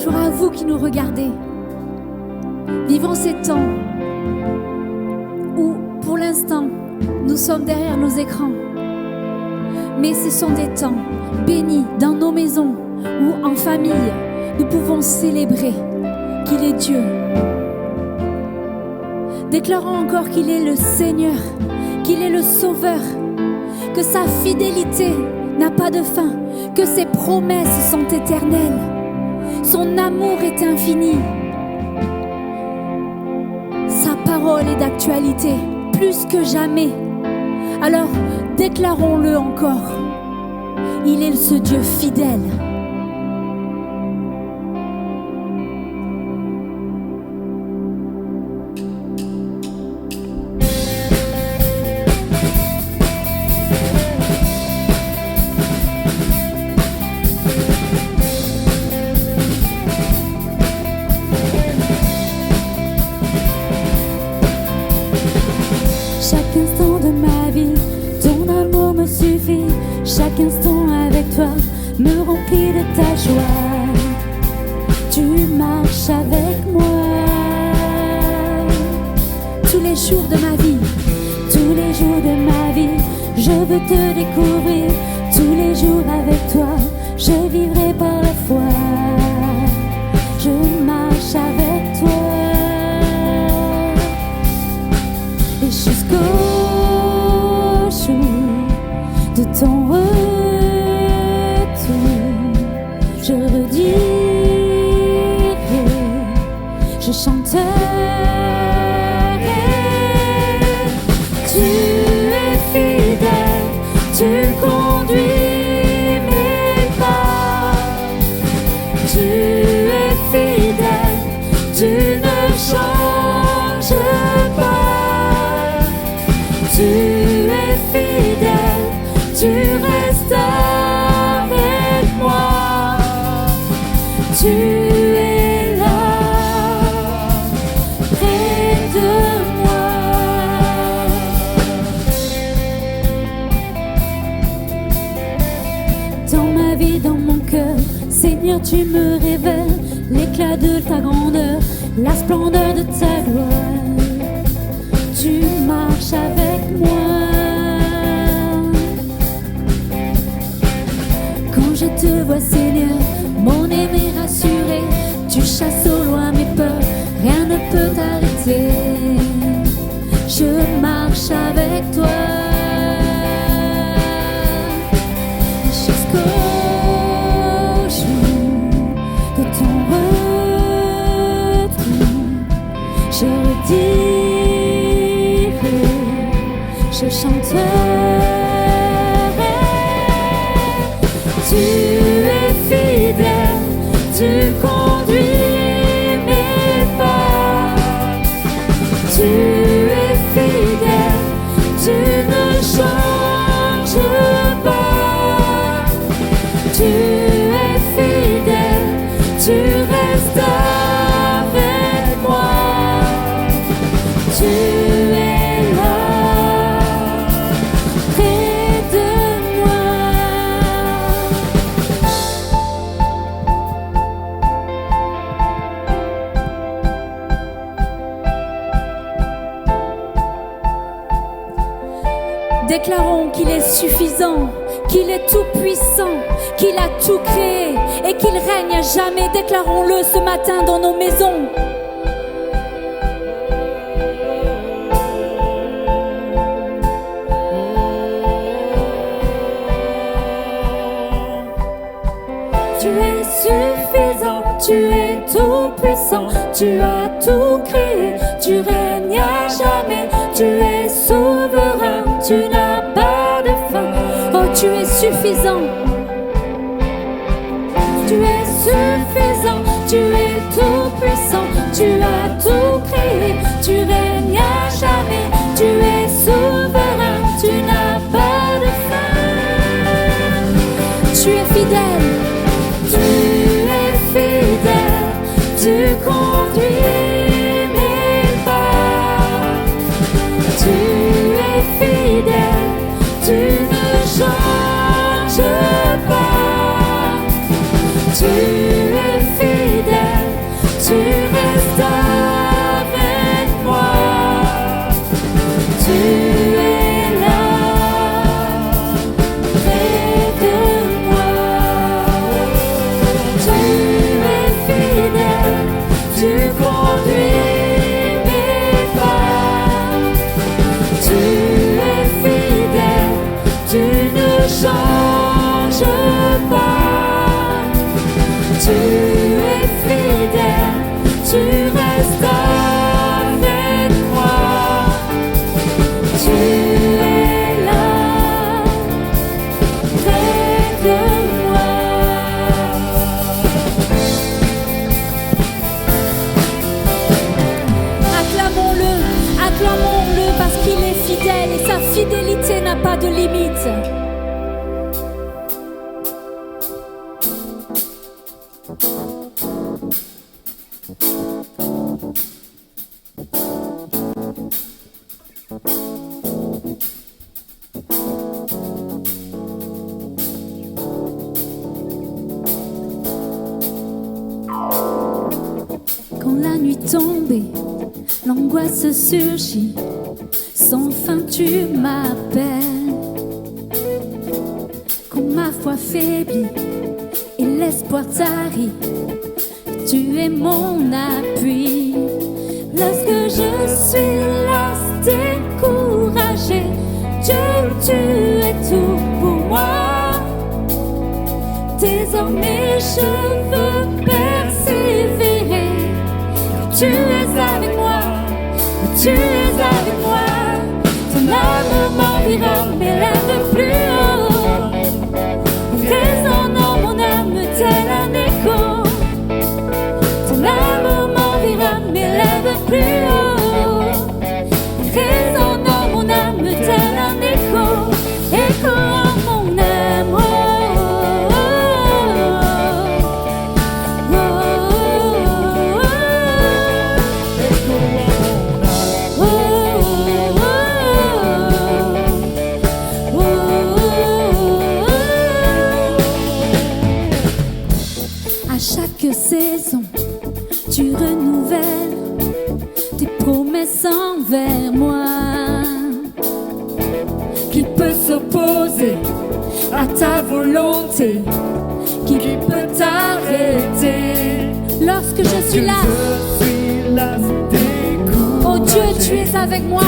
Bonjour à vous qui nous regardez. Vivons ces temps où, pour l'instant, nous sommes derrière nos écrans. Mais ce sont des temps bénis dans nos maisons où, en famille, nous pouvons célébrer qu'il est Dieu. Déclarons encore qu'il est le Seigneur, qu'il est le Sauveur, que sa fidélité n'a pas de fin, que ses promesses sont éternelles, son amour est infini. Sa parole est d'actualité, plus que jamais. Alors, déclarons-le encore. Il est ce Dieu fidèle. Chaque instant de ma vie, ton amour me suffit. Chaque instant avec toi me remplit de ta joie. Tu marches avec moi. Tous les jours de ma vie, tous les jours de ma vie, je veux te découvrir. Tous les jours avec toi, je vivrai par la foi. Je marche avec toi. Et jusqu'au jour de ton retour, je redirai, je chanterai. Tu es fidèle, tu conduis mes pas. Tu es fidèle, tu ne changes pas. Tu es fidèle, tu restes avec moi. Tu es là, près de moi. Dans ma vie, dans mon cœur, Seigneur, tu me révèles l'éclat de ta grandeur, la splendeur de ta gloire. Tu marches avec moi. Quand je te vois, Seigneur, mon aimé rassuré, tu chasses au loin mes peurs, rien ne peut t'arrêter. Je marche avec toi jusqu'au jour de ton retour. Je redis, je chanterai. Tu es fidèle, tu conduis mes pas. Tu es fidèle, tu ne changes pas. Tu es fidèle, tu restes avec moi. Tu es là, près de moi. déclarons qu'il est suffisant, qu'il est tout puissant, qu'il a tout créé et qu'il règne à jamais. Déclarons-le ce matin dans nos maisons. Tu es suffisant, tu es tout puissant, tu as tout créé, tu règnes à jamais, tu es souverain, tu n'as pas de fin. Oh, tu es suffisant. Tu es suffisant, tu es tout puissant, tu as tout créé, tu règnes à jamais, tu es souverain, tu n'as pas de fin. Tu es fidèle. Tu es fidèle, tu conduis mes pas. Tu es fidèle, tu ne changes pas. Tu es fidèle. changes pas. Tu es fidèle, tu restes avec moi. Tu es là, près de moi. Acclamons-le parce qu'il est fidèle et sa fidélité n'a pas de limite. Quand la nuit tombée, l'angoisse surgit, sans fin tu m'appelles. Quand ma foi faiblit et l'espoir tarit, tu es mon appui. Lorsque je suis lasse, découragée, Dieu, tu es tout pour moi. Désormais je veux persévérer. Tu es avec moi, tu es avec moi. Ton amour m'environne, m'élève plus haut, résonnant mon âme tel un écho. Ton amour m'environne, m'élève plus haut, résonnant mon âme tel un écho, écho en mon âme. Oh, oh, oh, oh, oh, À chaque saison, tu renouvelles tes promesses envers moi. Qui peut s'opposer à ta volonté? Qui peut t'arrêter? Lorsque je suis là, oh Dieu, tu es avec moi.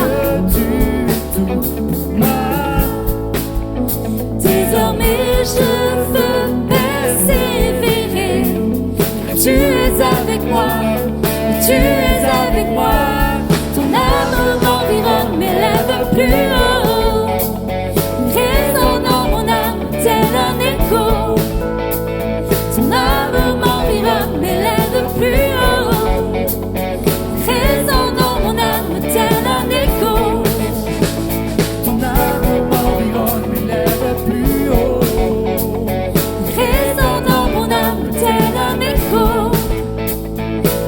Désormais je veux persévérer. Tu es avec moi, tu es avec moi. Ton amour m'environne, m'élève plus haut, résonnant mon âme tel un écho. Ton amour m'environne, m'élève plus haut, résonnant mon âme tel un écho. Ton amour m'environne, m'élève plus haut, résonnant mon âme tel un écho.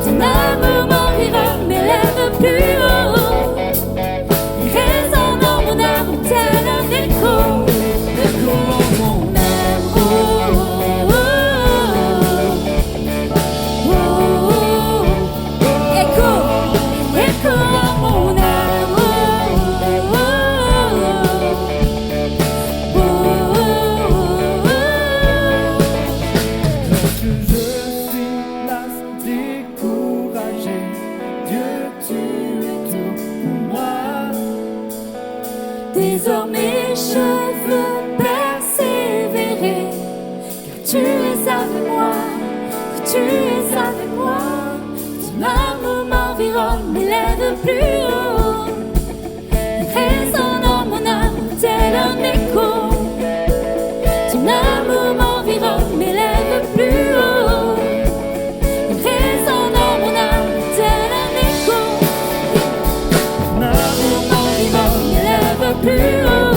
Ton amour m'environne, m'élève plus haut, résonnant mon âme tel un écho. Écho en mon âme, oh, oh, oh, oh, oh. Écho, écho en mon âme, oh, oh, oh, oh, oh. Lorsque je suis lasse, découragé, Dieu, tu es tout pour moi. Désormais je veux persévérer, car tu es avec moi, tu es avec moi. Ton amour m'environne, m'élève plus haut, résonnant mon âme tel un écho. Ton amour m'environne, m'élève plus haut, résonnant mon âme tel un écho. Ton amour m'environne, m'élève plus haut,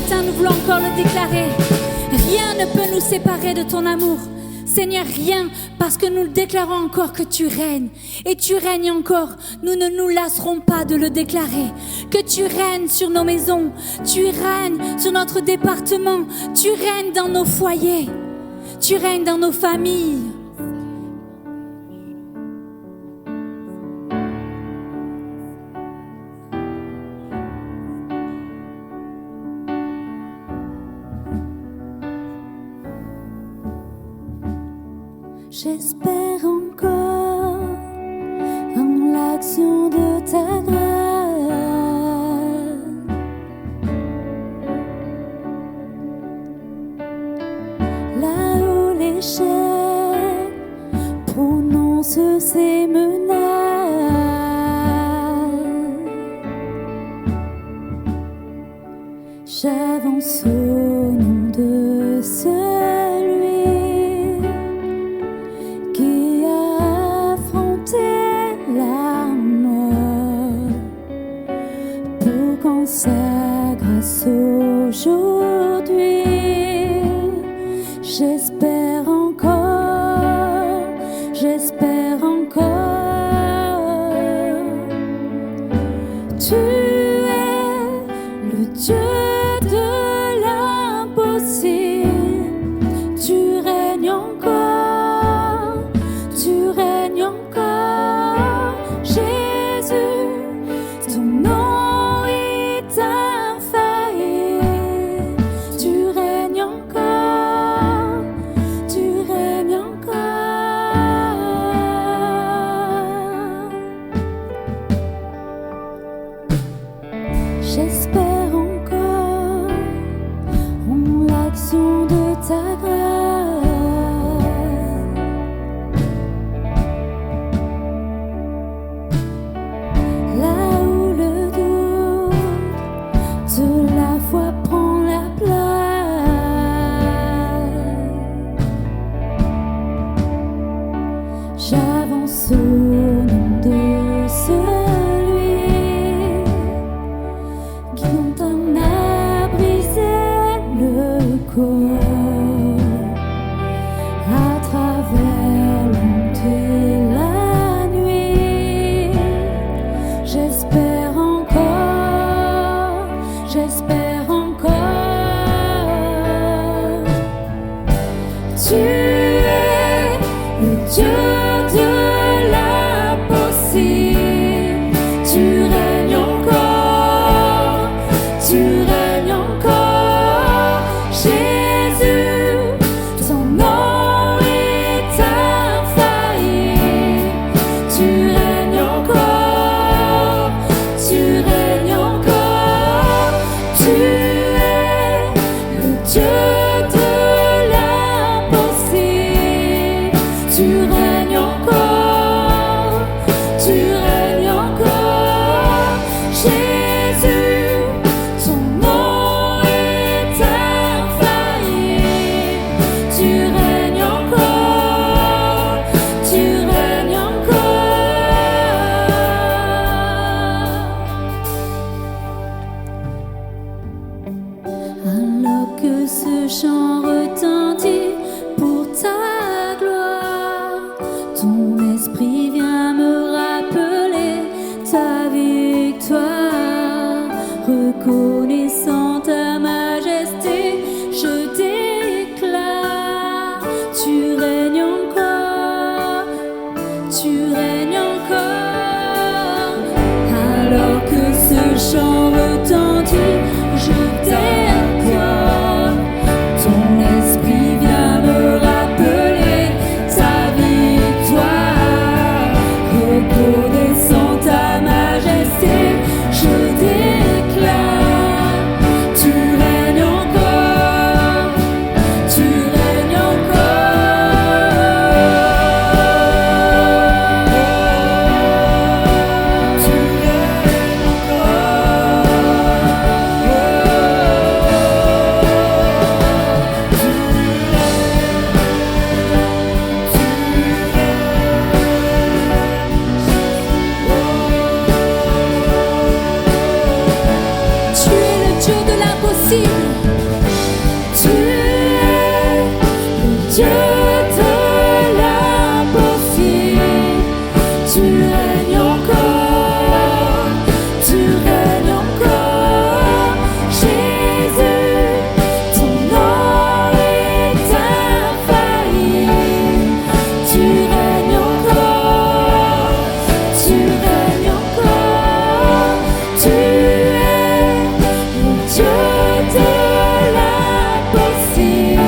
matin, nous voulons encore le déclarer. Rien ne peut nous séparer de ton amour. Seigneur, rien, parce que nous le déclarons encore que tu règnes. Et tu règnes encore. Nous ne nous lasserons pas de le déclarer. Que tu règnes sur nos maisons. Tu règnes sur notre département. Tu règnes dans nos foyers. Tu règnes dans nos familles. J'espère encore en l'action de ta grâce. Là où l'échec prononce ses menaces, j'avance au nom de celui qui a affronté la mort pour qu'en sa grâce aujourd'hui, j'espère encore, j'espère encore. Tu es le Dieu de l'impossible, tu règnes encore, tu règnes encore, Jésus, ton nom est infaillible, tu règnes encore, tu règnes encore. J'espère encore en l'action de ta grâce. Là où le doute de la foi prend la place, j'avance au nom de celui qui longtemps a brisé le corps à travers l'onde et la nuit. J'espère encore, j'espère encore. Tu es le Dieu de l'impossible, tu règnes encore, tu règnes encore, Jésus, ton nom est infaillible, tu règnes encore, tu règnes encore, tu es le Dieu de l'impossible, tu règnes encore, tu règnes encore, Jésus, ton nom est infaillible, tu règnes encore, tu règnes encore. Alors que ce chant retentit pour ta gloire, ton esprit vient me rappeler ta victoire. Reconnaissant ta majesté, je déclare, tu règnes encore, tu règnes encore. Alors que ce chant retentit, je déclare, ton esprit vient me rappeler ta victoire. Reconnaissant ta majesté, je déclare, tu règnes encore, tu règnes encore. Dieu de l'impossible, tu règnes encore, tu règnes encore, Jésus, ton nom est infaillible, tu règnes encore, tu règnes encore, tu es le Dieu de l'impossible.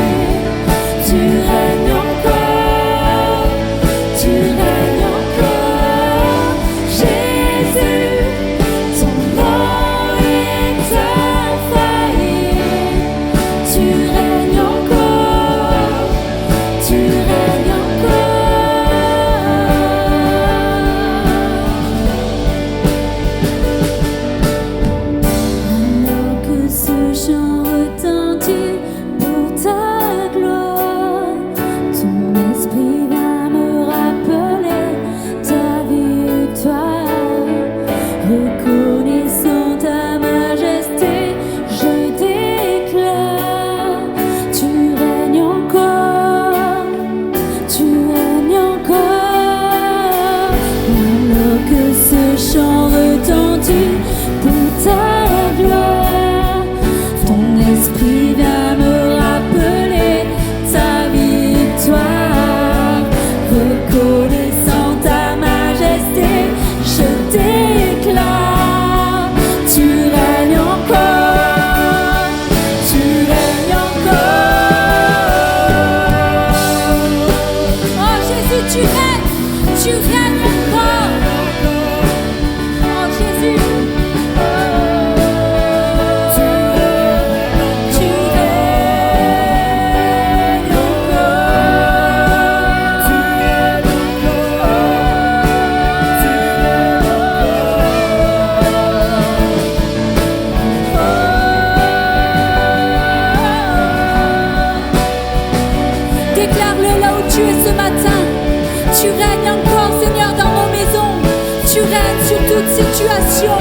Tu règnes encore, tu règnes encore, Jésus, ton nom est infaillible. Tu règnes encore, tu règnes encore. Alors que ce chant retentit pour ta gloire, ton esprit va me rappeler ta victoire. Reconnaissant ta majesté, je déclare, tu règnes encore, tu règnes encore. Alors que ce chant retentit pour ta gloire, ton esprit vient me rappeler ta victoire. Reconnaissant ta majesté, je déclare, tu règnes encore, tu règnes encore. Oh Jésus, tu règnes encore. Oh Jésus. Tu règnes encore. Déclare-le là où tu es ce matin. Tu règnes encore, Seigneur, dans nos maisons. Tu règnes sur toute situation.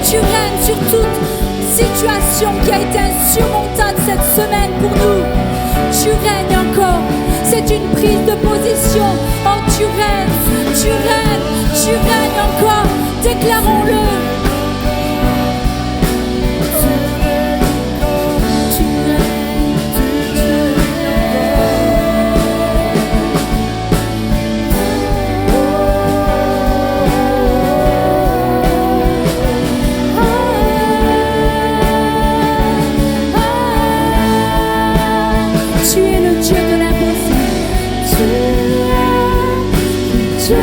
Tu règnes sur toute situation qui a été insurmontable cette semaine pour nous. Tu règnes encore. C'est une prise de position. Oh, tu règnes, tu règnes, tu règnes encore. Déclarons-le. Tu règnes, tu Tu es le Dieu de l'impossible. Tu es le Dieu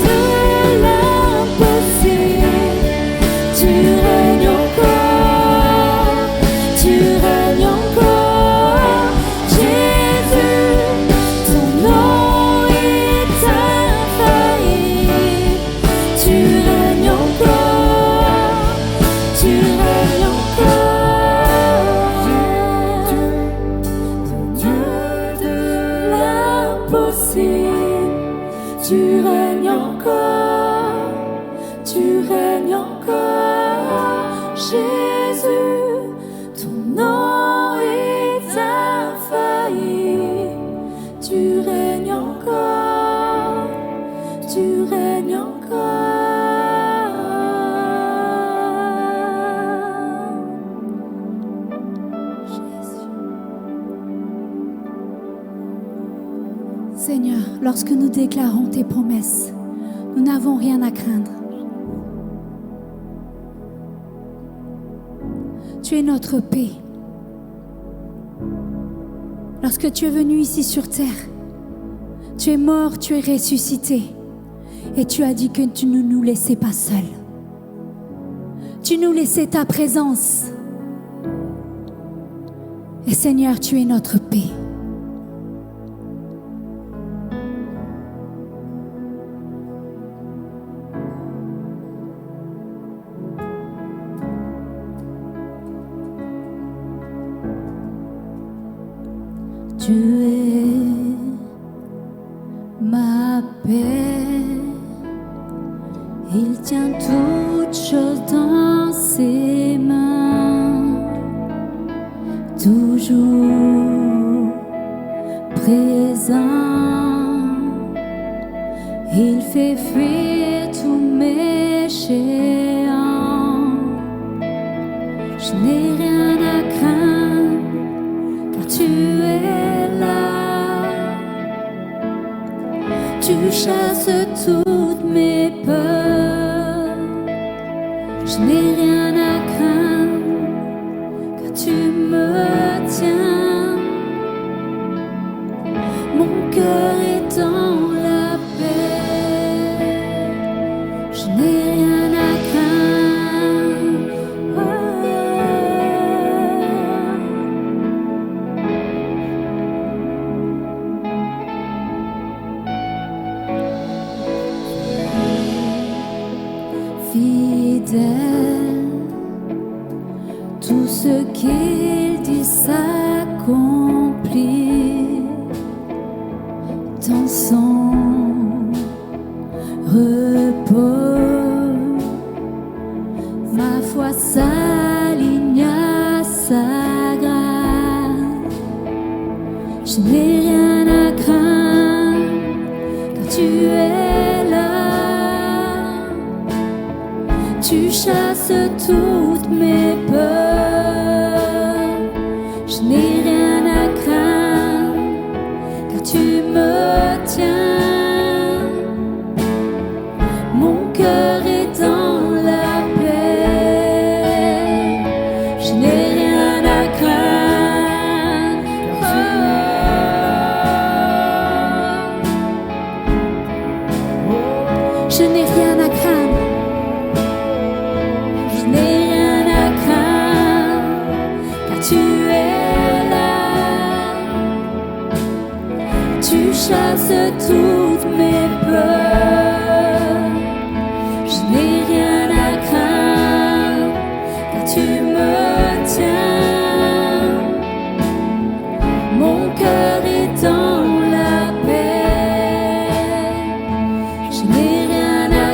de l'impossible. Tu règnes encore, tu règnes encore, Jésus, ton nom est infaillible. Tu règnes encore, tu règnes encore, Dieu de l'impossible. Tu règnes encore, tu règnes encore, Jésus, ton nom est infaillible. Tu règnes encore, tu règnes encore. Jésus. Seigneur, lorsque nous déclarons tes promesses, nous n'avons rien à craindre. Tu es notre paix. Lorsque tu es venu ici sur terre, tu es mort, tu es ressuscité. Et tu as dit que tu ne nous laissais pas seuls. Tu nous laissais ta présence. Et Seigneur, tu es notre paix. Tu es ma paix, il tient toutes choses dans ses mains, toujours présent, il fait fuir tous mes géants. Je n'ai rien à craindre, car tu es là. Tu chasses toutes mes peurs. Je n'ai rien à craindre, car tu me tiens. Mon cœur est dans la paix. Je n'ai rien à craindre. Fidèle, tout ce qu'il dit s'accomplit dans son repos. Ma foi s'aligne à sa grâce. Je n'ai rien à craindre, car tu es là. Tu chasses toutes mes peurs. Je n'ai rien à craindre, car tu me tiens. Mon cœur est dans la paix. Je n'ai rien à craindre. Je n'ai rien à craindre. Je n'ai rien à craindre, car tu es là. Tu chasses toutes mes peurs. Je n'ai rien à craindre, car tu me tiens. Mon cœur est dans la paix. Je n'ai rien à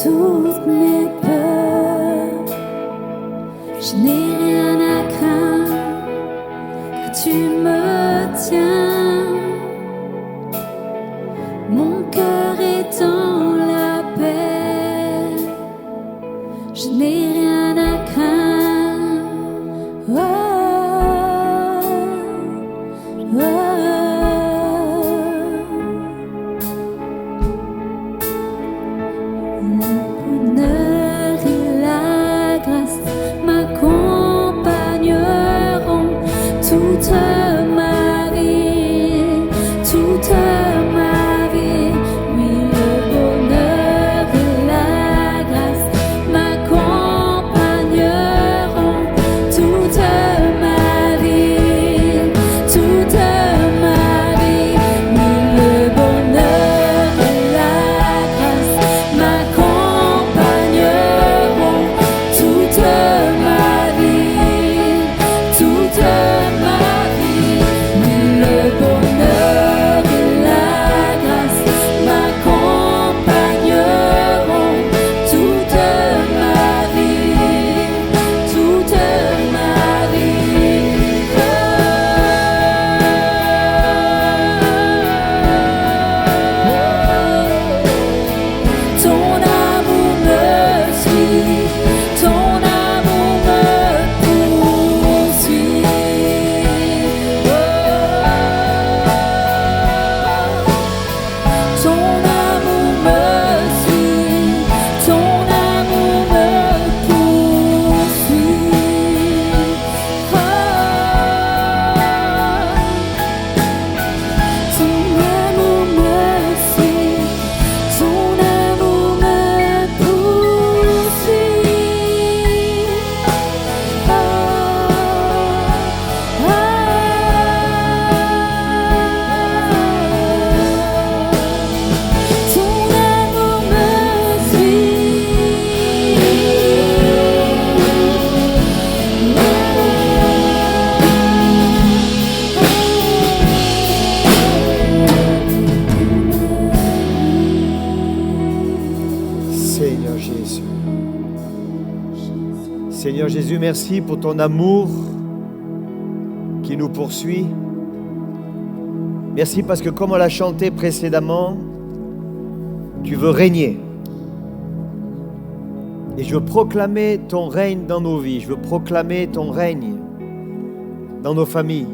toutes mes peurs. Je n'ai rien à craindre, car tu me tiens. Mon cœur est dans la paix. Je n'ai rien à craindre. Oh, oh, oh. Jésus. Seigneur Jésus, merci pour ton amour qui nous poursuit. Merci parce que comme on l'a chanté précédemment, tu veux régner. Et je veux proclamer ton règne dans nos vies. Je veux proclamer ton règne dans nos familles.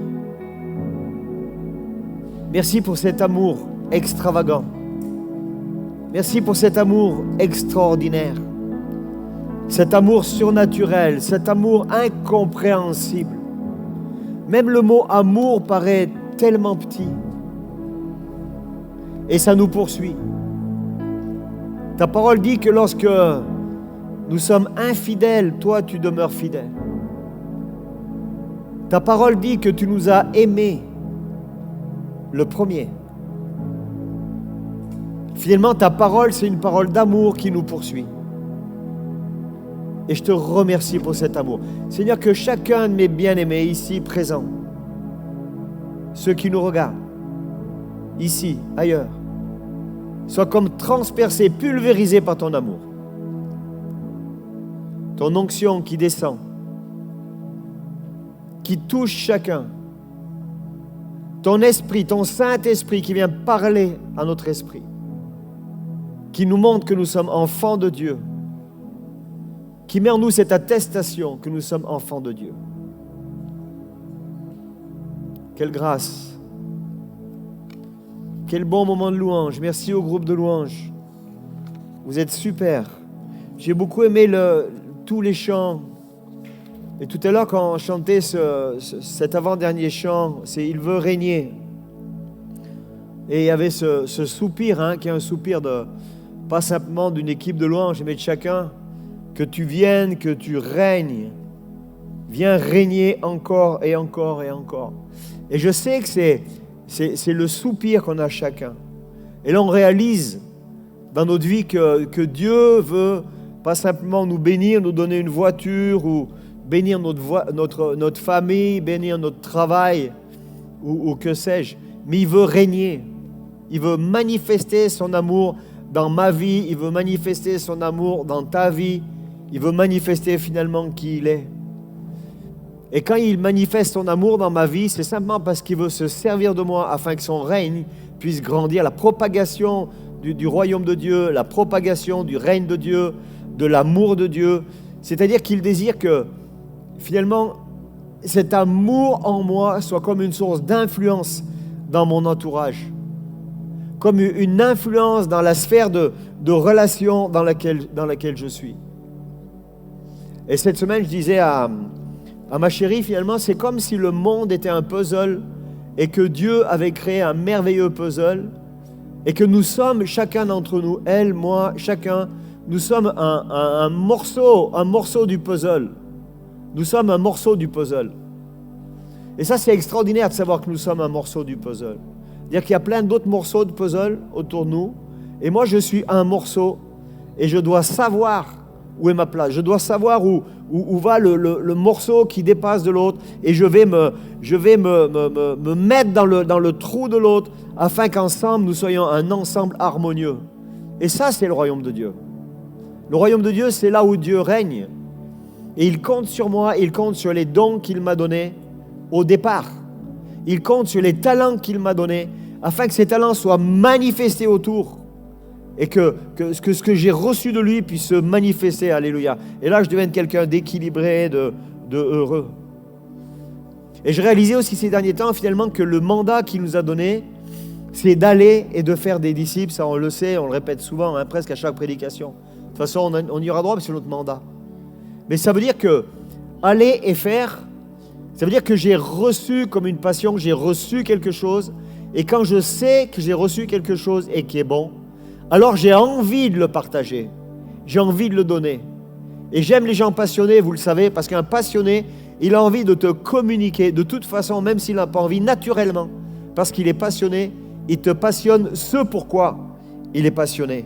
Merci pour cet amour extravagant. Merci pour cet amour extraordinaire. Cet amour surnaturel, cet amour incompréhensible. Même le mot amour paraît tellement petit. Et ça nous poursuit. Ta parole dit que lorsque nous sommes infidèles, toi tu demeures fidèle. Ta parole dit que tu nous as aimés le premier. Finalement, ta parole, c'est une parole d'amour qui nous poursuit. Et je te remercie pour cet amour. Seigneur, que chacun de mes bien-aimés ici présents, ceux qui nous regardent, ici, ailleurs, soient comme transpercés, pulvérisés par ton amour. Ton onction qui descend, qui touche chacun. Ton esprit, ton Saint-Esprit qui vient parler à notre esprit, qui nous montre que nous sommes enfants de Dieu, qui met en nous cette attestation que nous sommes enfants de Dieu. Quelle grâce! Quel bon moment de louange. Merci au groupe de louange. Vous êtes super. J'ai beaucoup aimé tous les chants. Et tout à l'heure, quand on chantait cet avant-dernier chant, c'est « Il veut régner ». Et il y avait ce soupir, qui est un soupir pas simplement d'une équipe de louange, mais de chacun. Que tu viennes, que tu règnes. Viens régner encore et encore et encore. Et je sais que c'est le soupir qu'on a chacun. Et là, on réalise dans notre vie que Dieu veut pas simplement nous bénir, nous donner une voiture ou bénir notre famille, bénir notre travail ou que sais-je. Mais il veut régner. Il veut manifester son amour dans ma vie. Il veut manifester son amour dans ta vie. Il veut manifester finalement qui il est. Et quand il manifeste son amour dans ma vie, c'est simplement parce qu'il veut se servir de moi afin que son règne puisse grandir. La propagation du royaume de Dieu, la propagation du règne de Dieu, de l'amour de Dieu. C'est-à-dire qu'il désire que finalement cet amour en moi soit comme une source d'influence dans mon entourage. Comme une influence dans la sphère de relation dans laquelle je suis. Et cette semaine, je disais à ma chérie, finalement, c'est comme si le monde était un puzzle et que Dieu avait créé un merveilleux puzzle et que nous sommes, chacun d'entre nous, elle, moi, chacun, nous sommes un morceau du puzzle. Nous sommes un morceau du puzzle. Et ça, c'est extraordinaire de savoir que nous sommes un morceau du puzzle. C'est-à-dire qu'il y a plein d'autres morceaux de puzzle autour de nous et moi, je suis un morceau et je dois savoir où est ma place. Je dois savoir où va le morceau qui dépasse de l'autre et je vais me mettre dans le trou de l'autre afin qu'ensemble nous soyons un ensemble harmonieux. Et ça, c'est le royaume de Dieu. Le royaume de Dieu, c'est là où Dieu règne. Et il compte sur moi, il compte sur les dons qu'il m'a donnés au départ. Il compte sur les talents qu'il m'a donnés afin que ces talents soient manifestés autour. Et que ce que j'ai reçu de lui puisse se manifester, alléluia. Et là, je deviens quelqu'un d'équilibré, de heureux. Et je réalisais aussi ces derniers temps, finalement, que le mandat qu'il nous a donné, c'est d'aller et de faire des disciples. Ça, on le sait, on le répète souvent, presque à chaque prédication. De toute façon, on y aura droit, parce que c'est notre mandat. Mais ça veut dire que aller et faire, ça veut dire que j'ai reçu comme une passion, que j'ai reçu quelque chose. Et quand je sais que j'ai reçu quelque chose et qui est bon, alors j'ai envie de le partager, j'ai envie de le donner. Et j'aime les gens passionnés, vous le savez, parce qu'un passionné, il a envie de te communiquer, de toute façon, même s'il n'a pas envie, naturellement, parce qu'il est passionné, il te passionne ce pourquoi il est passionné.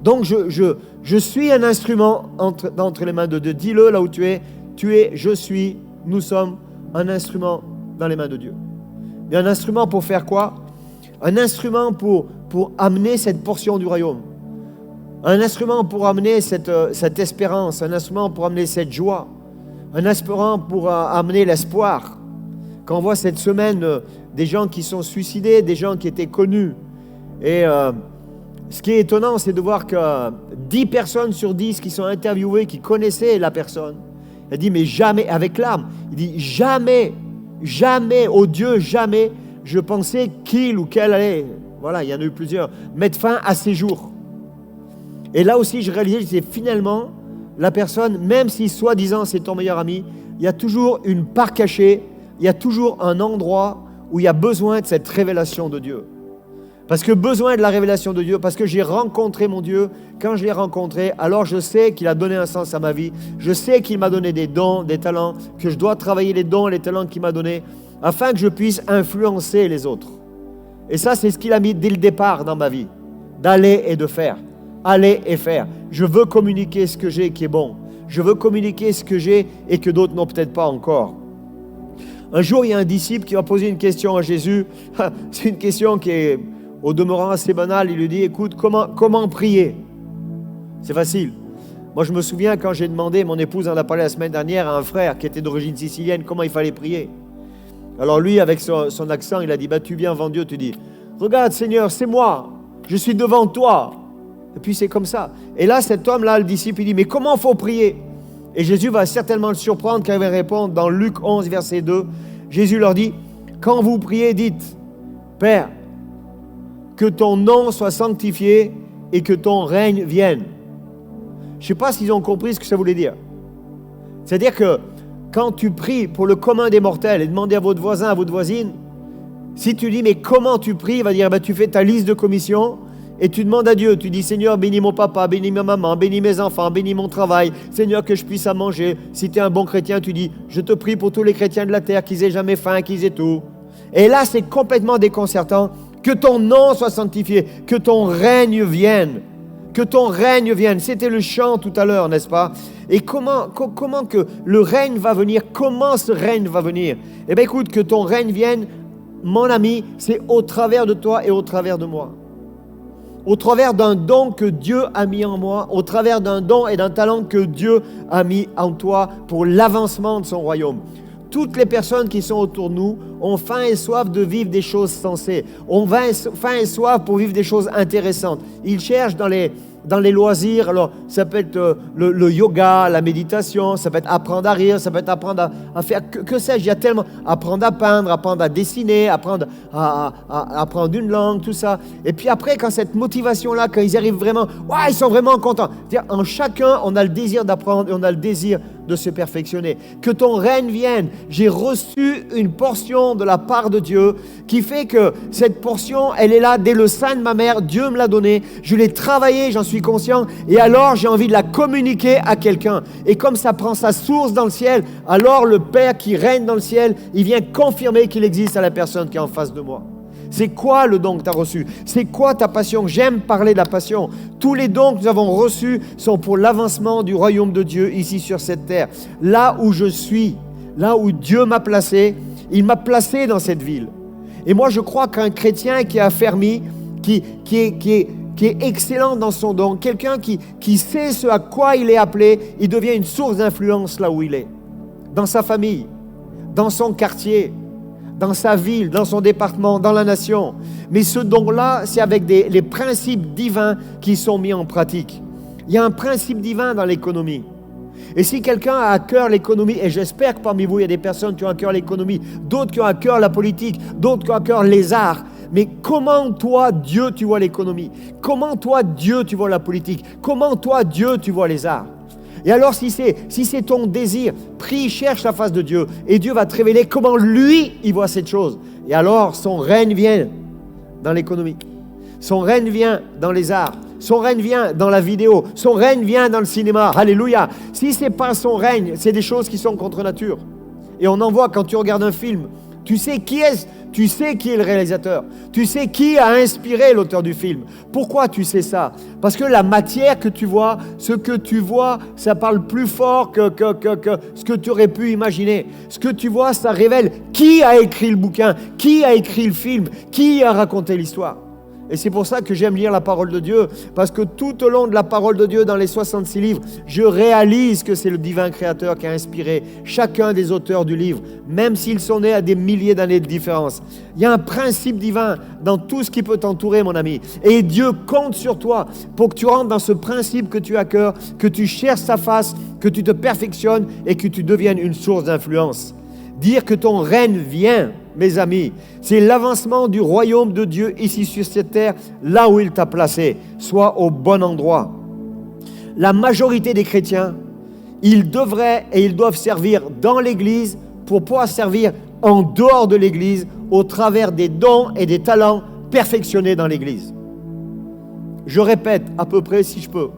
Donc je suis un instrument entre les mains de Dieu. Dis-le là où tu es, je suis, nous sommes un instrument dans les mains de Dieu. Mais un instrument pour faire quoi ? Un instrument pour amener cette portion du royaume. Un instrument pour amener cette espérance, un instrument pour amener cette joie, un instrument pour amener l'espoir. Quand on voit cette semaine des gens qui sont suicidés, des gens qui étaient connus. Et ce qui est étonnant, c'est de voir que 10 personnes sur 10 qui sont interviewées, qui connaissaient la personne, elle dit, mais jamais, avec larmes, il dit, jamais, oh Dieu, jamais, je pensais qu'il ou qu'elle allait, voilà, il y en a eu plusieurs, mettre fin à ses jours. Et là aussi, je réalisais, c'est finalement, la personne, même si soi-disant c'est ton meilleur ami, il y a toujours une part cachée, il y a toujours un endroit où il y a besoin de cette révélation de Dieu. Parce que besoin de la révélation de Dieu, parce que j'ai rencontré mon Dieu, quand je l'ai rencontré, alors je sais qu'il a donné un sens à ma vie, je sais qu'il m'a donné des dons, des talents, que je dois travailler les dons et les talents qu'il m'a donnés, afin que je puisse influencer les autres. Et ça, c'est ce qu'il a mis dès le départ dans ma vie, d'aller et de faire. Aller et faire. Je veux communiquer ce que j'ai qui est bon. Je veux communiquer ce que j'ai et que d'autres n'ont peut-être pas encore. Un jour, il y a un disciple qui va poser une question à Jésus. C'est une question qui est au demeurant assez banale. Il lui dit, écoute, comment prier? C'est facile. Moi, je me souviens quand j'ai demandé, mon épouse en a parlé la semaine dernière, à un frère qui était d'origine sicilienne, comment il fallait prier. Alors lui, avec son accent, il a dit, tu viens devant Dieu, tu dis, regarde Seigneur, c'est moi, je suis devant toi. Et puis c'est comme ça. Et là, cet homme-là, le disciple, il dit, mais comment faut prier? Et Jésus va certainement le surprendre quand il va répondre dans Luc 11, verset 2. Jésus leur dit, quand vous priez, dites, Père, que ton nom soit sanctifié et que ton règne vienne. Je ne sais pas s'ils ont compris ce que ça voulait dire. C'est-à-dire que quand tu pries pour le commun des mortels et demandez à votre voisin, à votre voisine, si tu dis, mais comment tu pries, il va dire, tu fais ta liste de commissions. Et tu demandes à Dieu, tu dis, Seigneur, bénis mon papa, bénis ma maman, bénis mes enfants, bénis mon travail, Seigneur, que je puisse à manger. Si tu es un bon chrétien, tu dis, je te prie pour tous les chrétiens de la terre, qu'ils aient jamais faim, qu'ils aient tout. Et là, c'est complètement déconcertant. Que ton nom soit sanctifié, que ton règne vienne. Que ton règne vienne. C'était le chant tout à l'heure, n'est-ce pas? Et comment que le règne va venir? Comment ce règne va venir? Eh bien, écoute, que ton règne vienne, mon ami, c'est au travers de toi et au travers de moi. Au travers d'un don que Dieu a mis en moi, au travers d'un don et d'un talent que Dieu a mis en toi pour l'avancement de son royaume. Toutes les personnes qui sont autour de nous ont faim et soif de vivre des choses sensées, ont faim et soif pour vivre des choses intéressantes. Ils cherchent dans les loisirs, alors ça peut être le yoga, la méditation, ça peut être apprendre à rire, ça peut être apprendre à faire, que sais-je, il y a tellement, apprendre à peindre, apprendre à dessiner, apprendre à apprendre une langue, tout ça. Et puis après, quand cette motivation-là, quand ils arrivent vraiment, ils sont vraiment contents. C'est-à-dire, en chacun, on a le désir d'apprendre et on a le désir de se perfectionner. Que ton règne vienne. J'ai reçu une portion de la part de Dieu qui fait que cette portion, elle est là dès le sein de ma mère. Dieu me l'a donnée. Je l'ai travaillée, j'en suis conscient. Et alors, j'ai envie de la communiquer à quelqu'un. Et comme ça prend sa source dans le ciel, alors le Père qui règne dans le ciel, il vient confirmer qu'il existe à la personne qui est en face de moi. C'est quoi le don que tu as reçu? C'est quoi ta passion? J'aime parler de la passion. Tous les dons que nous avons reçus sont pour l'avancement du royaume de Dieu ici sur cette terre. Là où je suis, là où Dieu m'a placé, il m'a placé dans cette ville. Et moi, je crois qu'un chrétien qui est affermi, qui est excellent dans son don, quelqu'un qui sait ce à quoi il est appelé, il devient une source d'influence là où il est. Dans sa famille, dans son quartier, dans sa ville, dans son département, dans la nation. Mais ce don-là, c'est avec les principes divins qui sont mis en pratique. Il y a un principe divin dans l'économie. Et si quelqu'un a à cœur l'économie, et j'espère que parmi vous, il y a des personnes qui ont à cœur l'économie, d'autres qui ont à cœur la politique, d'autres qui ont à cœur les arts, mais comment toi, Dieu, tu vois l'économie? Comment toi, Dieu, tu vois la politique? Comment toi, Dieu, tu vois les arts? Et alors, si c'est ton désir, prie, cherche la face de Dieu. Et Dieu va te révéler comment lui, il voit cette chose. Et alors, son règne vient dans l'économie. Son règne vient dans les arts. Son règne vient dans la vidéo. Son règne vient dans le cinéma. Alléluia. Si ce n'est pas son règne, c'est des choses qui sont contre nature. Et on en voit quand tu regardes un film. Tu sais qui est-ce? Tu sais qui est le réalisateur. Tu sais qui a inspiré l'auteur du film. Pourquoi tu sais ça? Parce que la matière que tu vois, ce que tu vois, ça parle plus fort que ce que tu aurais pu imaginer. Ce que tu vois, ça révèle qui a écrit le bouquin, qui a écrit le film, qui a raconté l'histoire. Et c'est pour ça que j'aime lire la parole de Dieu, parce que tout au long de la parole de Dieu, dans les 66 livres, je réalise que c'est le divin créateur qui a inspiré chacun des auteurs du livre, même s'ils sont nés à des milliers d'années de différence. Il y a un principe divin dans tout ce qui peut t'entourer, mon ami. Et Dieu compte sur toi pour que tu rentres dans ce principe que tu as à cœur, que tu cherches sa face, que tu te perfectionnes et que tu deviennes une source d'influence. Dire que ton règne vient, mes amis, c'est l'avancement du royaume de Dieu ici sur cette terre, là où il t'a placé, soit au bon endroit. La majorité des chrétiens, ils devraient et ils doivent servir dans l'Église pour pouvoir servir en dehors de l'Église au travers des dons et des talents perfectionnés dans l'Église. Je répète à peu près si je peux.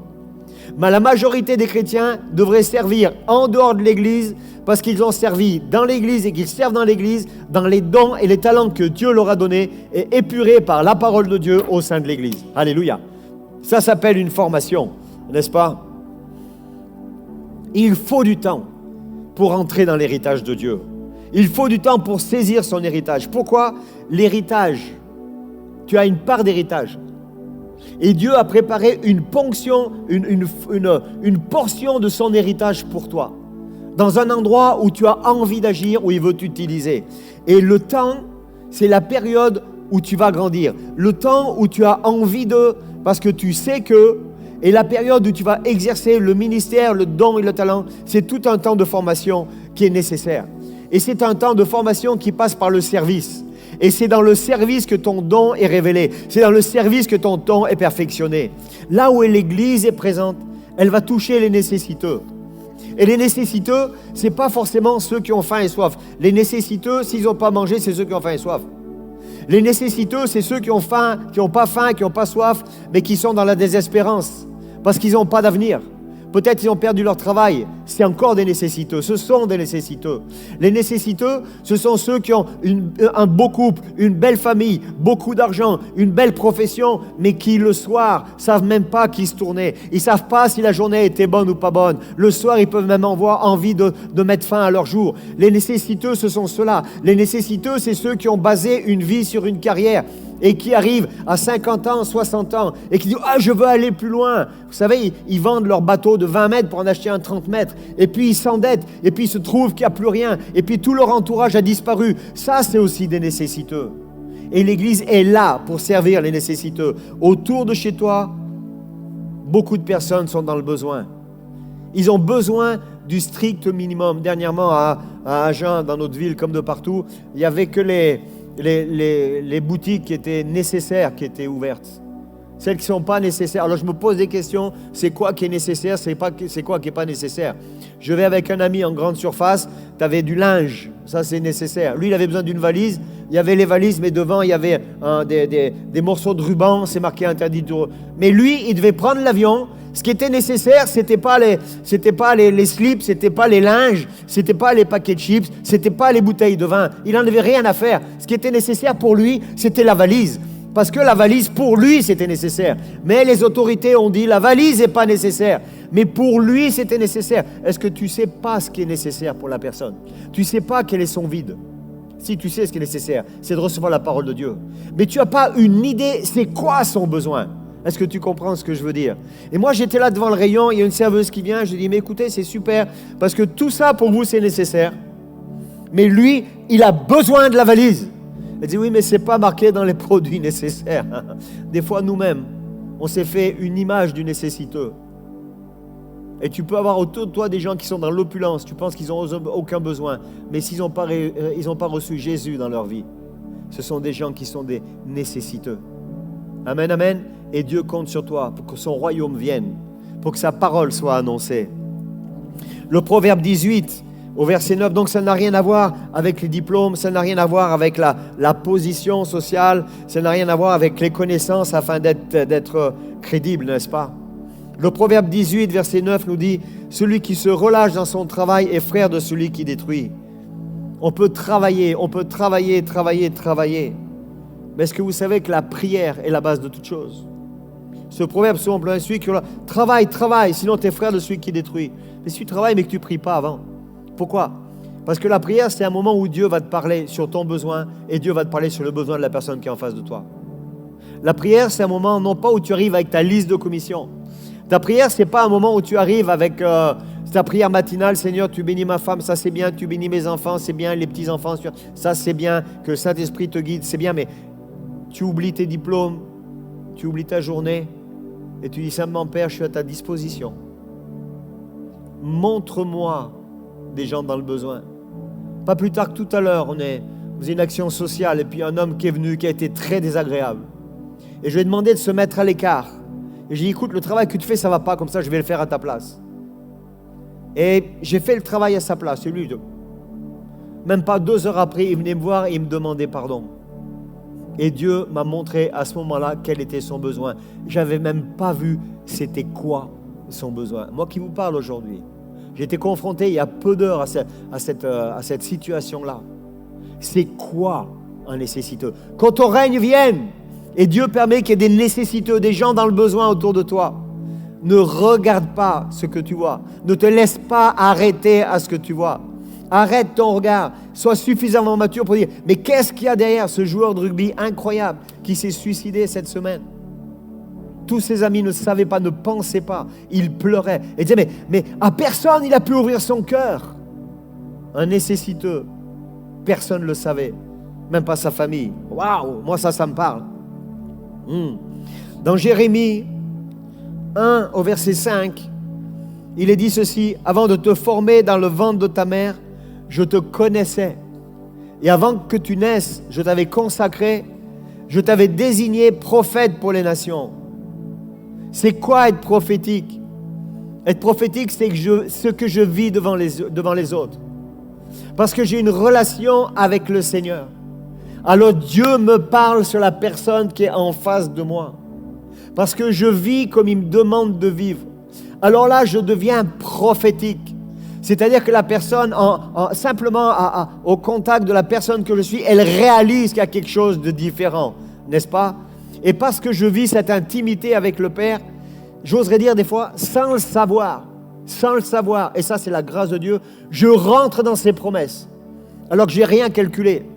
Mais la majorité des chrétiens devraient servir en dehors de l'Église parce qu'ils ont servi dans l'Église et qu'ils servent dans l'Église dans les dons et les talents que Dieu leur a donnés et épurés par la parole de Dieu au sein de l'Église. Alléluia. Ça s'appelle une formation, n'est-ce pas? Il faut du temps pour entrer dans l'héritage de Dieu. Il faut du temps pour saisir son héritage. Pourquoi? L'héritage, tu as une part d'héritage. Et Dieu a préparé une ponction, une portion de son héritage pour toi. Dans un endroit où tu as envie d'agir, où il veut t'utiliser. Et le temps, c'est la période où tu vas grandir. Le temps où tu as envie de, parce que tu sais que, et la période où tu vas exercer le ministère, le don et le talent, c'est tout un temps de formation qui est nécessaire. Et c'est un temps de formation qui passe par le service. Et c'est dans le service que ton don est révélé. C'est dans le service que ton don est perfectionné. Là où l'Église est présente, elle va toucher les nécessiteux. Et les nécessiteux, ce n'est pas forcément ceux qui ont faim et soif. Les nécessiteux, s'ils n'ont pas mangé, c'est ceux qui ont faim et soif. Les nécessiteux, c'est ceux qui ont faim, qui n'ont pas faim, qui n'ont pas soif, mais qui sont dans la désespérance, parce qu'ils n'ont pas d'avenir. Peut-être ils ont perdu leur travail. C'est encore des nécessiteux. Ce sont des nécessiteux. Les nécessiteux, ce sont ceux qui ont un beau couple, une belle famille, beaucoup d'argent, une belle profession, mais qui le soir ne savent même pas qui se tourner. Ils ne savent pas si la journée était bonne ou pas bonne. Le soir, ils peuvent même avoir envie de mettre fin à leur jour. Les nécessiteux, ce sont ceux-là. Les nécessiteux, c'est ceux qui ont basé une vie sur une carrière et qui arrivent à 50 ans, 60 ans, et qui disent « Ah, je veux aller plus loin ». Vous savez, ils vendent leur bateau de 20 mètres pour en acheter un 30 mètres, et puis ils s'endettent, et puis il se trouve qu'il n'y a plus rien, et puis tout leur entourage a disparu. Ça, c'est aussi des nécessiteux. Et l'Église est là pour servir les nécessiteux. Autour de chez toi, beaucoup de personnes sont dans le besoin. Ils ont besoin du strict minimum. Dernièrement, à Agen, dans notre ville, comme de partout, il n'y avait que les boutiques qui étaient nécessaires, qui étaient ouvertes. Celles qui ne sont pas nécessaires. Alors je me pose des questions, c'est quoi qui est nécessaire, c'est quoi qui n'est pas nécessaire. Je vais avec un ami en grande surface, tu avais du linge, ça c'est nécessaire. Lui il avait besoin d'une valise, il y avait les valises, mais devant il y avait des morceaux de ruban, c'est marqué interdit. Mais lui il devait prendre l'avion. Ce qui était nécessaire, c'était pas les slips, c'était pas les linges, c'était pas les paquets de chips, c'était pas les bouteilles de vin. Il n'en avait rien à faire. Ce qui était nécessaire pour lui, c'était la valise. Parce que la valise, pour lui, c'était nécessaire. Mais les autorités ont dit, la valise n'est pas nécessaire. Mais pour lui, c'était nécessaire. Est-ce que tu ne sais pas ce qui est nécessaire pour la personne? Tu ne sais pas quel est son vide. Si tu sais ce qui est nécessaire, c'est de recevoir la parole de Dieu. Mais tu n'as pas une idée, c'est quoi son besoin? Est-ce que tu comprends ce que je veux dire? Et moi, j'étais là devant le rayon, il y a une serveuse qui vient, je lui dis, mais écoutez, c'est super, parce que tout ça, pour vous, c'est nécessaire. Mais lui, il a besoin de la valise. Elle dit, oui, mais ce n'est pas marqué dans les produits nécessaires. Des fois, nous-mêmes, on s'est fait une image du nécessiteux. Et tu peux avoir autour de toi des gens qui sont dans l'opulence, tu penses qu'ils n'ont aucun besoin, mais s'ils n'ont pas reçu Jésus dans leur vie, ce sont des gens qui sont des nécessiteux. Amen, amen. Et Dieu compte sur toi pour que son royaume vienne, pour que sa parole soit annoncée. Le Proverbe 18, au verset 9, donc ça n'a rien à voir avec les diplômes, ça n'a rien à voir avec la position sociale, ça n'a rien à voir avec les connaissances afin d'être crédible, n'est-ce pas? Le Proverbe 18, verset 9 nous dit « Celui qui se relâche dans son travail est frère de celui qui détruit. » On peut travailler. Mais est-ce que vous savez que la prière est la base de toute chose? Ce proverbe souvent plein celui qui travaille, sinon tu es frère de celui qui détruit. Mais si tu travailles mais que tu ne pries pas avant, pourquoi? Parce que la prière, c'est un moment où Dieu va te parler sur ton besoin et Dieu va te parler sur le besoin de la personne qui est en face de toi. La prière, c'est un moment non pas où tu arrives avec ta liste de commissions. Ta prière, c'est pas un moment où tu arrives avec ta prière matinale. Seigneur, tu bénis ma femme, ça c'est bien. Tu bénis mes enfants, c'est bien. Les petits-enfants, ça c'est bien. Que le Saint-Esprit te guide, c'est bien. Mais tu oublies tes diplômes, tu oublies ta journée et tu dis simplement, Père, je suis à ta disposition. Montre-moi des gens dans le besoin. Pas plus tard que tout à l'heure, on faisait une action sociale et puis un homme qui est venu, qui a été très désagréable. Et je lui ai demandé de se mettre à l'écart. Et j'ai dit, écoute, le travail que tu fais, ça ne va pas, comme ça, je vais le faire à ta place. Et j'ai fait le travail à sa place. Et lui, même pas 2 heures après, il venait me voir et il me demandait pardon. Et Dieu m'a montré à ce moment-là quel était son besoin. Je n'avais même pas vu c'était quoi son besoin. Moi qui vous parle aujourd'hui, j'ai été confronté il y a peu d'heures à cette situation-là. C'est quoi un nécessiteux? Quand ton règne vienne, et Dieu permet qu'il y ait des nécessiteux, des gens dans le besoin autour de toi, ne regarde pas ce que tu vois. Ne te laisse pas arrêter à ce que tu vois. Arrête ton regard. Sois suffisamment mature pour dire, mais qu'est-ce qu'il y a derrière ce joueur de rugby incroyable qui s'est suicidé cette semaine? Tous ses amis ne savaient pas, ne pensaient pas. Il pleurait. Et disait, mais à personne il a pu ouvrir son cœur. Un nécessiteux, personne ne le savait. Même pas sa famille. Waouh, moi ça me parle. Dans Jérémie 1 au verset 5, il est dit ceci: avant de te former dans le ventre de ta mère, je te connaissais. Et avant que tu naisses, je t'avais consacré, je t'avais désigné prophète pour les nations. C'est quoi être prophétique? Être prophétique, c'est ce que je vis devant les autres. Parce que j'ai une relation avec le Seigneur. Alors Dieu me parle sur la personne qui est en face de moi. Parce que je vis comme il me demande de vivre. Alors là, je deviens prophétique. C'est-à-dire que la personne, simplement au contact de la personne que je suis, elle réalise qu'il y a quelque chose de différent, n'est-ce pas? Et parce que je vis cette intimité avec le Père, j'oserais dire des fois, sans le savoir, et ça c'est la grâce de Dieu, je rentre dans ses promesses, alors que je n'ai rien calculé.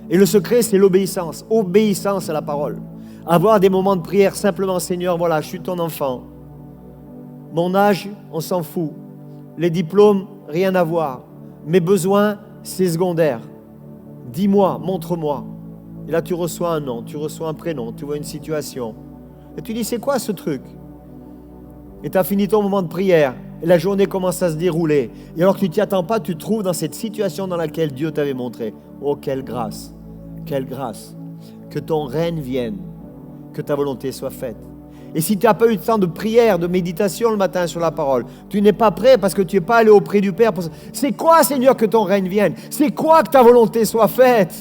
Et le secret, c'est l'obéissance. Obéissance à la parole. Avoir des moments de prière, simplement, Seigneur, voilà, je suis ton enfant. Mon âge, on s'en fout. Les diplômes, rien à voir. Mes besoins, c'est secondaire. Dis-moi, montre-moi. Et là, tu reçois un nom, tu reçois un prénom, tu vois une situation. Et tu dis, c'est quoi ce truc? Et tu as fini ton moment de prière. Et la journée commence à se dérouler. Et alors que tu ne t'y attends pas, tu te trouves dans cette situation dans laquelle Dieu t'avait montré. Oh, quelle grâce! Quelle grâce! Que ton règne vienne, que ta volonté soit faite. Et si tu n'as pas eu de temps de prière, de méditation le matin sur la parole, tu n'es pas prêt parce que tu n'es pas allé auprès du Père. C'est quoi, Seigneur, que ton règne vienne? C'est quoi que ta volonté soit faite?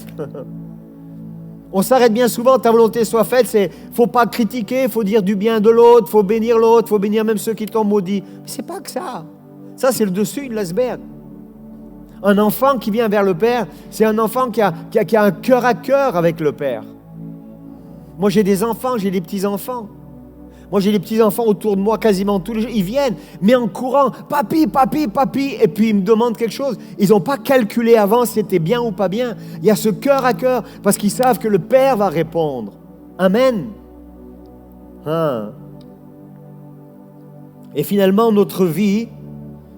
On s'arrête bien souvent, ta volonté soit faite, c'est faut pas critiquer, il faut dire du bien de l'autre, il faut bénir l'autre, il faut bénir même ceux qui t'ont maudit. Mais c'est pas que ça. Ça, c'est le dessus de l'iceberg. Un enfant qui vient vers le Père, c'est un enfant qui a un cœur à cœur avec le Père. Moi, j'ai des enfants, j'ai des petits-enfants. Moi, j'ai des petits-enfants autour de moi quasiment tous les jours. Ils viennent, mais en courant, papi, papi, papi, et puis ils me demandent quelque chose. Ils n'ont pas calculé avant si c'était bien ou pas bien. Il y a ce cœur à cœur, parce qu'ils savent que le Père va répondre. Amen. Et finalement, notre vie,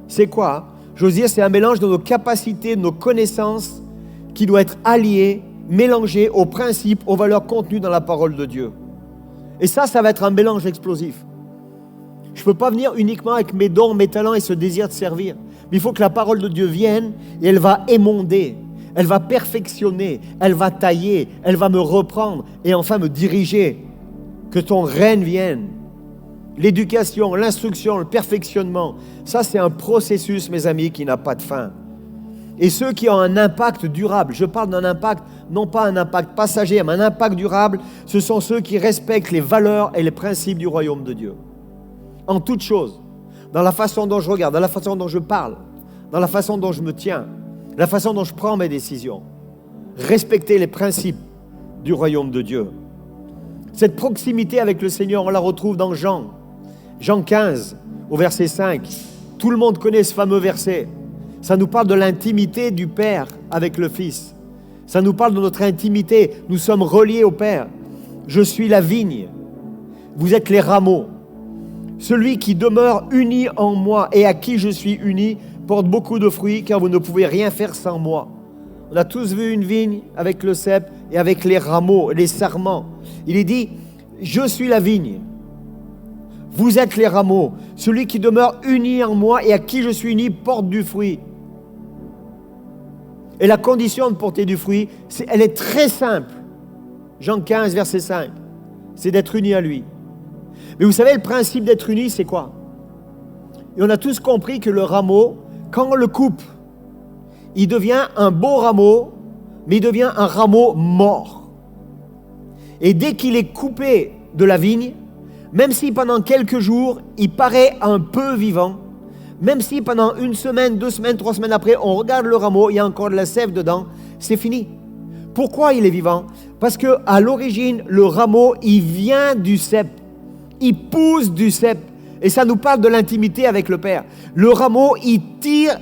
c'est quoi? J'ose dire, c'est un mélange de nos capacités, de nos connaissances, qui doit être allié, mélangé aux principes, aux valeurs contenues dans la parole de Dieu. Et ça va être un mélange explosif. Je ne peux pas venir uniquement avec mes dons, mes talents et ce désir de servir. Mais il faut que la parole de Dieu vienne et elle va émonder, elle va perfectionner, elle va tailler, elle va me reprendre et enfin me diriger. Que ton règne vienne. L'éducation, l'instruction, le perfectionnement, ça c'est un processus, mes amis, qui n'a pas de fin. Et ceux qui ont un impact durable, je parle d'un impact, non pas un impact passager, mais un impact durable, ce sont ceux qui respectent les valeurs et les principes du royaume de Dieu. En toutes choses, dans la façon dont je regarde, dans la façon dont je parle, dans la façon dont je me tiens, la façon dont je prends mes décisions. Respecter les principes du royaume de Dieu. Cette proximité avec le Seigneur, on la retrouve dans Jean 15, au verset 5. Tout le monde connaît ce fameux verset. Ça nous parle de l'intimité du Père avec le Fils. Ça nous parle de notre intimité. Nous sommes reliés au Père. Je suis la vigne. Vous êtes les rameaux. Celui qui demeure uni en moi et à qui je suis uni porte beaucoup de fruits, car vous ne pouvez rien faire sans moi. On a tous vu une vigne avec le cep et avec les rameaux, les sarments. Il est dit, je suis la vigne. Vous êtes les rameaux. Celui qui demeure uni en moi et à qui je suis uni porte du fruit. Et la condition de porter du fruit, elle est très simple. Jean 15, verset 5. C'est d'être uni à lui. Mais vous savez, le principe d'être uni, c'est quoi? Et on a tous compris que le rameau, quand on le coupe, il devient un beau rameau, mais il devient un rameau mort. Et dès qu'il est coupé de la vigne, même si pendant quelques jours, il paraît un peu vivant, même si pendant 1 semaine, 2 semaines, 3 semaines après, on regarde le rameau, il y a encore de la sève dedans, c'est fini. Pourquoi il est vivant? Parce qu'à l'origine, le rameau, il vient du cep. Il pousse du cep. Et ça nous parle de l'intimité avec le Père. Le rameau, il tire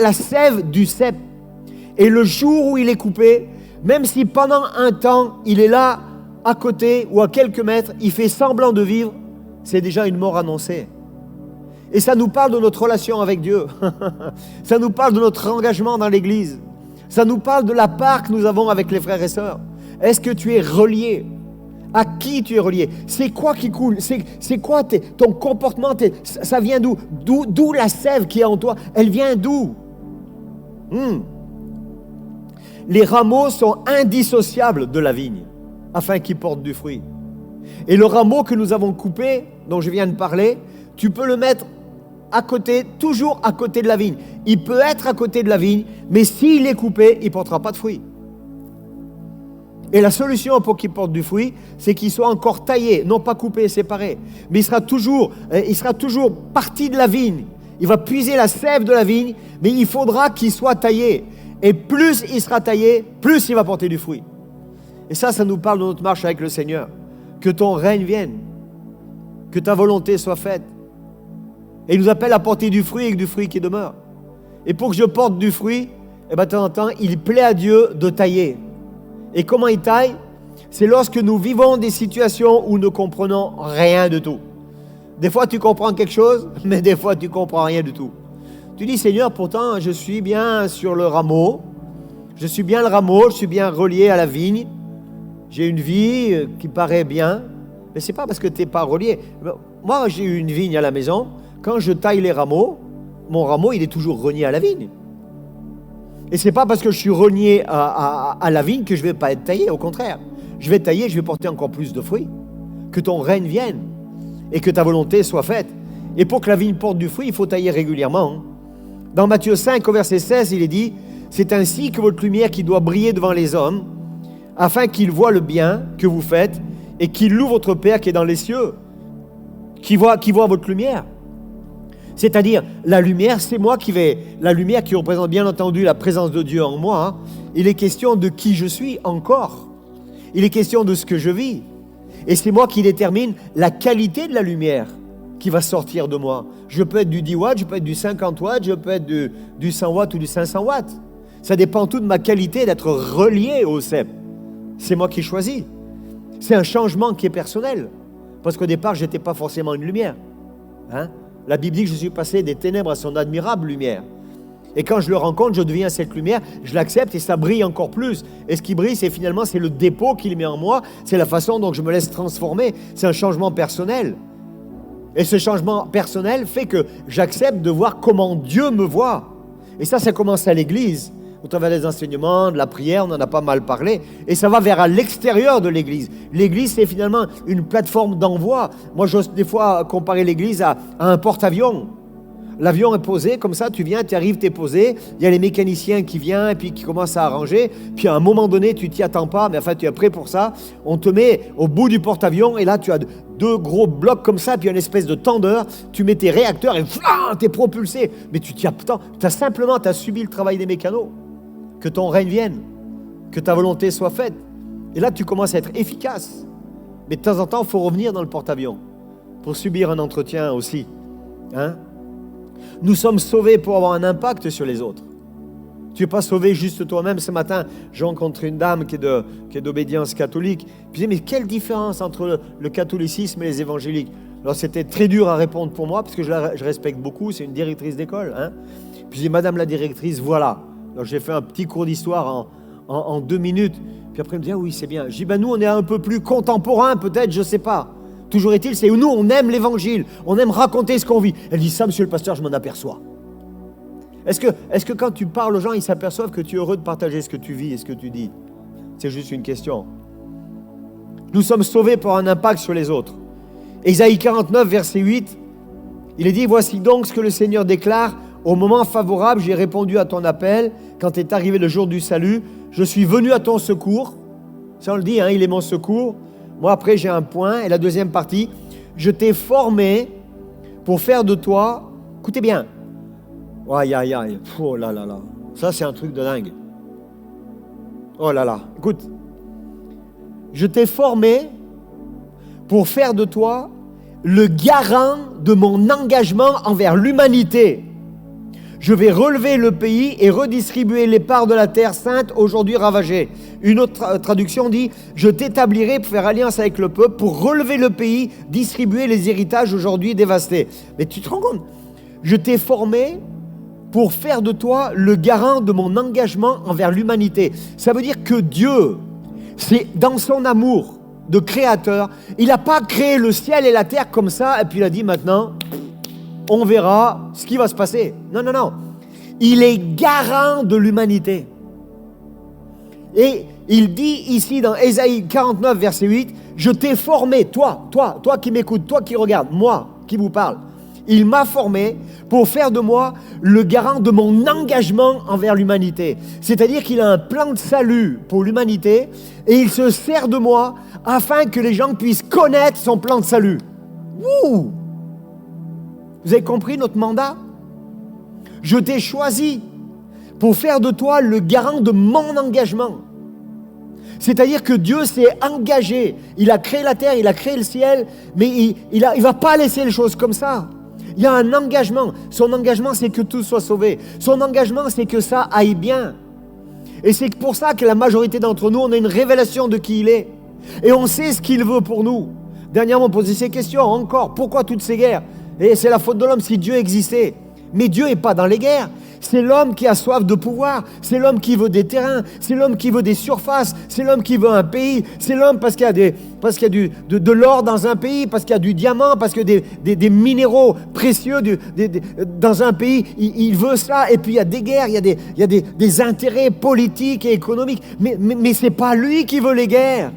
la sève du cep. Et le jour où il est coupé, même si pendant un temps, il est là, à côté ou à quelques mètres, il fait semblant de vivre, c'est déjà une mort annoncée. Et ça nous parle de notre relation avec Dieu. Ça nous parle de notre engagement dans l'Église. Ça nous parle de la part que nous avons avec les frères et sœurs. Est-ce que tu es relié? À qui tu es relié? C'est quoi qui coule? C'est quoi ton comportement? Ça vient d'où? D'où la sève qui est en toi? Elle vient d'où? Les rameaux sont indissociables de la vigne, afin qu'ils portent du fruit. Et le rameau que nous avons coupé, dont je viens de parler, tu peux le mettre à côté, toujours à côté de la vigne. Il peut être à côté de la vigne, mais s'il est coupé, il ne portera pas de fruit. Et la solution pour qu'il porte du fruit, c'est qu'il soit encore taillé, non pas coupé, séparé. Mais il sera toujours parti de la vigne. Il va puiser la sève de la vigne, mais il faudra qu'il soit taillé. Et plus il sera taillé, plus il va porter du fruit. Et ça nous parle de notre marche avec le Seigneur. Que ton règne vienne, que ta volonté soit faite. Et il nous appelle à porter du fruit avec du fruit qui demeure. Et pour que je porte du fruit, de temps en temps, il plaît à Dieu de tailler. Et comment il taille? C'est lorsque nous vivons des situations où nous ne comprenons rien du tout. Des fois, tu comprends quelque chose, mais des fois, tu ne comprends rien du tout. Tu dis, Seigneur, pourtant, je suis bien sur le rameau. Je suis bien le rameau, je suis bien relié à la vigne. J'ai une vie qui paraît bien. Mais ce n'est pas parce que tu n'es pas relié. Moi, j'ai une vigne à la maison. Quand je taille les rameaux, mon rameau, il est toujours relié à la vigne. Et ce n'est pas parce que je suis relié à la vigne que je ne vais pas être taillé. Au contraire, je vais tailler, je vais porter encore plus de fruits. Que ton règne vienne et que ta volonté soit faite. Et pour que la vigne porte du fruit, il faut tailler régulièrement. Dans Matthieu 5, au verset 16, il est dit « C'est ainsi que votre lumière qui doit briller devant les hommes, afin qu'ils voient le bien que vous faites et qu'ils louent votre Père qui est dans les cieux. » Qui voit votre lumière. C'est-à-dire, la lumière, c'est moi qui vais... La lumière qui représente bien entendu la présence de Dieu en moi. Il est question de qui je suis encore. Il est question de ce que je vis. Et c'est moi qui détermine la qualité de la lumière qui va sortir de moi. Je peux être du 10 watts, je peux être du 50 watts, je peux être du 100 watts ou du 500 watts. Ça dépend tout de ma qualité d'être relié au cep. C'est moi qui choisis. C'est un changement qui est personnel. Parce qu'au départ, je n'étais pas forcément une lumière. La Bible dit que je suis passé des ténèbres à son admirable lumière. Et quand je le rencontre, je deviens cette lumière, je l'accepte et ça brille encore plus. Et ce qui brille, c'est finalement le dépôt qu'il met en moi, c'est la façon dont je me laisse transformer. C'est un changement personnel. Et ce changement personnel fait que j'accepte de voir comment Dieu me voit. Et ça commence à l'Église. Au travers des enseignements, de la prière, on en a pas mal parlé. Et ça va vers à l'extérieur de l'Église. L'Église, c'est finalement une plateforme d'envoi. Moi, j'ose des fois comparer l'Église à un porte-avions. L'avion est posé, comme ça, tu viens, tu arrives, tu es posé. Il y a les mécaniciens qui viennent et puis qui commencent à arranger. Puis à un moment donné, tu t'y attends pas, mais enfin, tu es prêt pour ça. On te met au bout du porte-avions et là, tu as 2 gros blocs comme ça, puis une espèce de tendeur. Tu mets tes réacteurs et tu es propulsé. Mais tu t'y attends. Tu as subi le travail des mécanos. Que ton règne vienne, que ta volonté soit faite. Et là, tu commences à être efficace. Mais de temps en temps, il faut revenir dans le porte-avions pour subir un entretien aussi. Nous sommes sauvés pour avoir un impact sur les autres. Tu n'es pas sauvé juste toi-même. Ce matin, j'ai rencontré une dame qui est d'obédience catholique. Puis je disais, mais quelle différence entre le catholicisme et les évangéliques? Alors c'était très dur à répondre pour moi, parce que je respecte beaucoup, c'est une directrice d'école. Hein. Puis je dis, madame la directrice, voilà. Alors j'ai fait un petit cours d'histoire en 2 minutes. Puis après, elle me dit, ah oui, c'est bien. Je dis, ben nous, on est un peu plus contemporains, peut-être, je ne sais pas. Toujours est-il, c'est nous, on aime l'évangile, on aime raconter ce qu'on vit. Elle dit, ça, monsieur le pasteur, je m'en aperçois. Est-ce que quand tu parles aux gens, ils s'aperçoivent que tu es heureux de partager ce que tu vis et ce que tu dis? C'est juste une question. Nous sommes sauvés pour un impact sur les autres. Ésaïe 49, verset 8, il est dit, voici donc ce que le Seigneur déclare, au moment favorable, j'ai répondu à ton appel, quand est arrivé le jour du salut, je suis venu à ton secours. Ça on le dit, hein, il est mon secours. Moi après j'ai un point, et la deuxième partie, je t'ai formé pour faire de toi, écoutez bien, aïe aïe aïe, oh là là là, ça c'est un truc de dingue. Oh là là, écoute, je t'ai formé pour faire de toi le garant de mon engagement envers l'humanité. Je vais relever le pays et redistribuer les parts de la terre sainte aujourd'hui ravagée. Une autre traduction dit, je t'établirai pour faire alliance avec le peuple, pour relever le pays, distribuer les héritages aujourd'hui dévastés. Mais tu te rends compte? Je t'ai formé pour faire de toi le garant de mon engagement envers l'humanité. Ça veut dire que Dieu, c'est dans son amour de créateur, il n'a pas créé le ciel et la terre comme ça, et puis il a dit maintenant, on verra ce qui va se passer. Non, non, non. Il est garant de l'humanité. Et il dit ici dans Ésaïe 49, verset 8, je t'ai formé, toi qui m'écoutes, toi qui regardes, moi qui vous parle. Il m'a formé pour faire de moi le garant de mon engagement envers l'humanité. C'est-à-dire qu'il a un plan de salut pour l'humanité et il se sert de moi afin que les gens puissent connaître son plan de salut. Wouh! Vous avez compris notre mandat? Je t'ai choisi pour faire de toi le garant de mon engagement. C'est-à-dire que Dieu s'est engagé. Il a créé la terre, il a créé le ciel, mais il ne va pas laisser les choses comme ça. Il y a un engagement. Son engagement, c'est que tout soit sauvé. Son engagement, c'est que ça aille bien. Et c'est pour ça que la majorité d'entre nous, on a une révélation de qui il est. Et on sait ce qu'il veut pour nous. Dernièrement, on posait ces questions encore. Pourquoi toutes ces guerres? Et c'est la faute de l'homme si Dieu existait. Mais Dieu n'est pas dans les guerres. C'est l'homme qui a soif de pouvoir. C'est l'homme qui veut des terrains. C'est l'homme qui veut des surfaces. C'est l'homme qui veut un pays. C'est l'homme parce qu'il y a de l'or dans un pays, parce qu'il y a du diamant, parce qu'il y a des minéraux précieux dans un pays. Il veut ça. Et puis il y a des guerres, il y a des intérêts politiques et économiques. Mais ce n'est pas lui qui veut les guerres.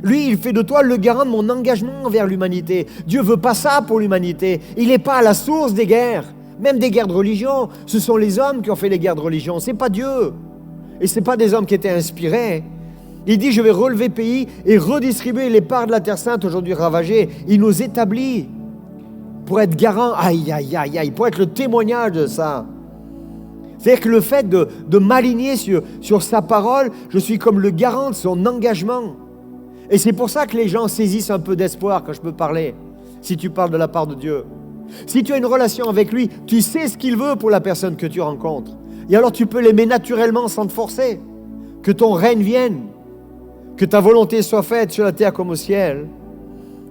Lui, il fait de toi le garant de mon engagement envers l'humanité. Dieu ne veut pas ça pour l'humanité. Il n'est pas à la source des guerres. Même des guerres de religion. Ce sont les hommes qui ont fait les guerres de religion. Ce n'est pas Dieu. Et ce n'est pas des hommes qui étaient inspirés. Il dit, je vais relever le pays et redistribuer les parts de la terre sainte aujourd'hui ravagée. Il nous établit pour être garant. Aïe, aïe, aïe, aïe. Pour être le témoignage de ça. C'est-à-dire que le fait de m'aligner sur sa parole, je suis comme le garant de son engagement. Et c'est pour ça que les gens saisissent un peu d'espoir quand je peux parler, si tu parles de la part de Dieu. Si tu as une relation avec lui, tu sais ce qu'il veut pour la personne que tu rencontres. Et alors tu peux l'aimer naturellement sans te forcer. Que ton règne vienne, que ta volonté soit faite sur la terre comme au ciel.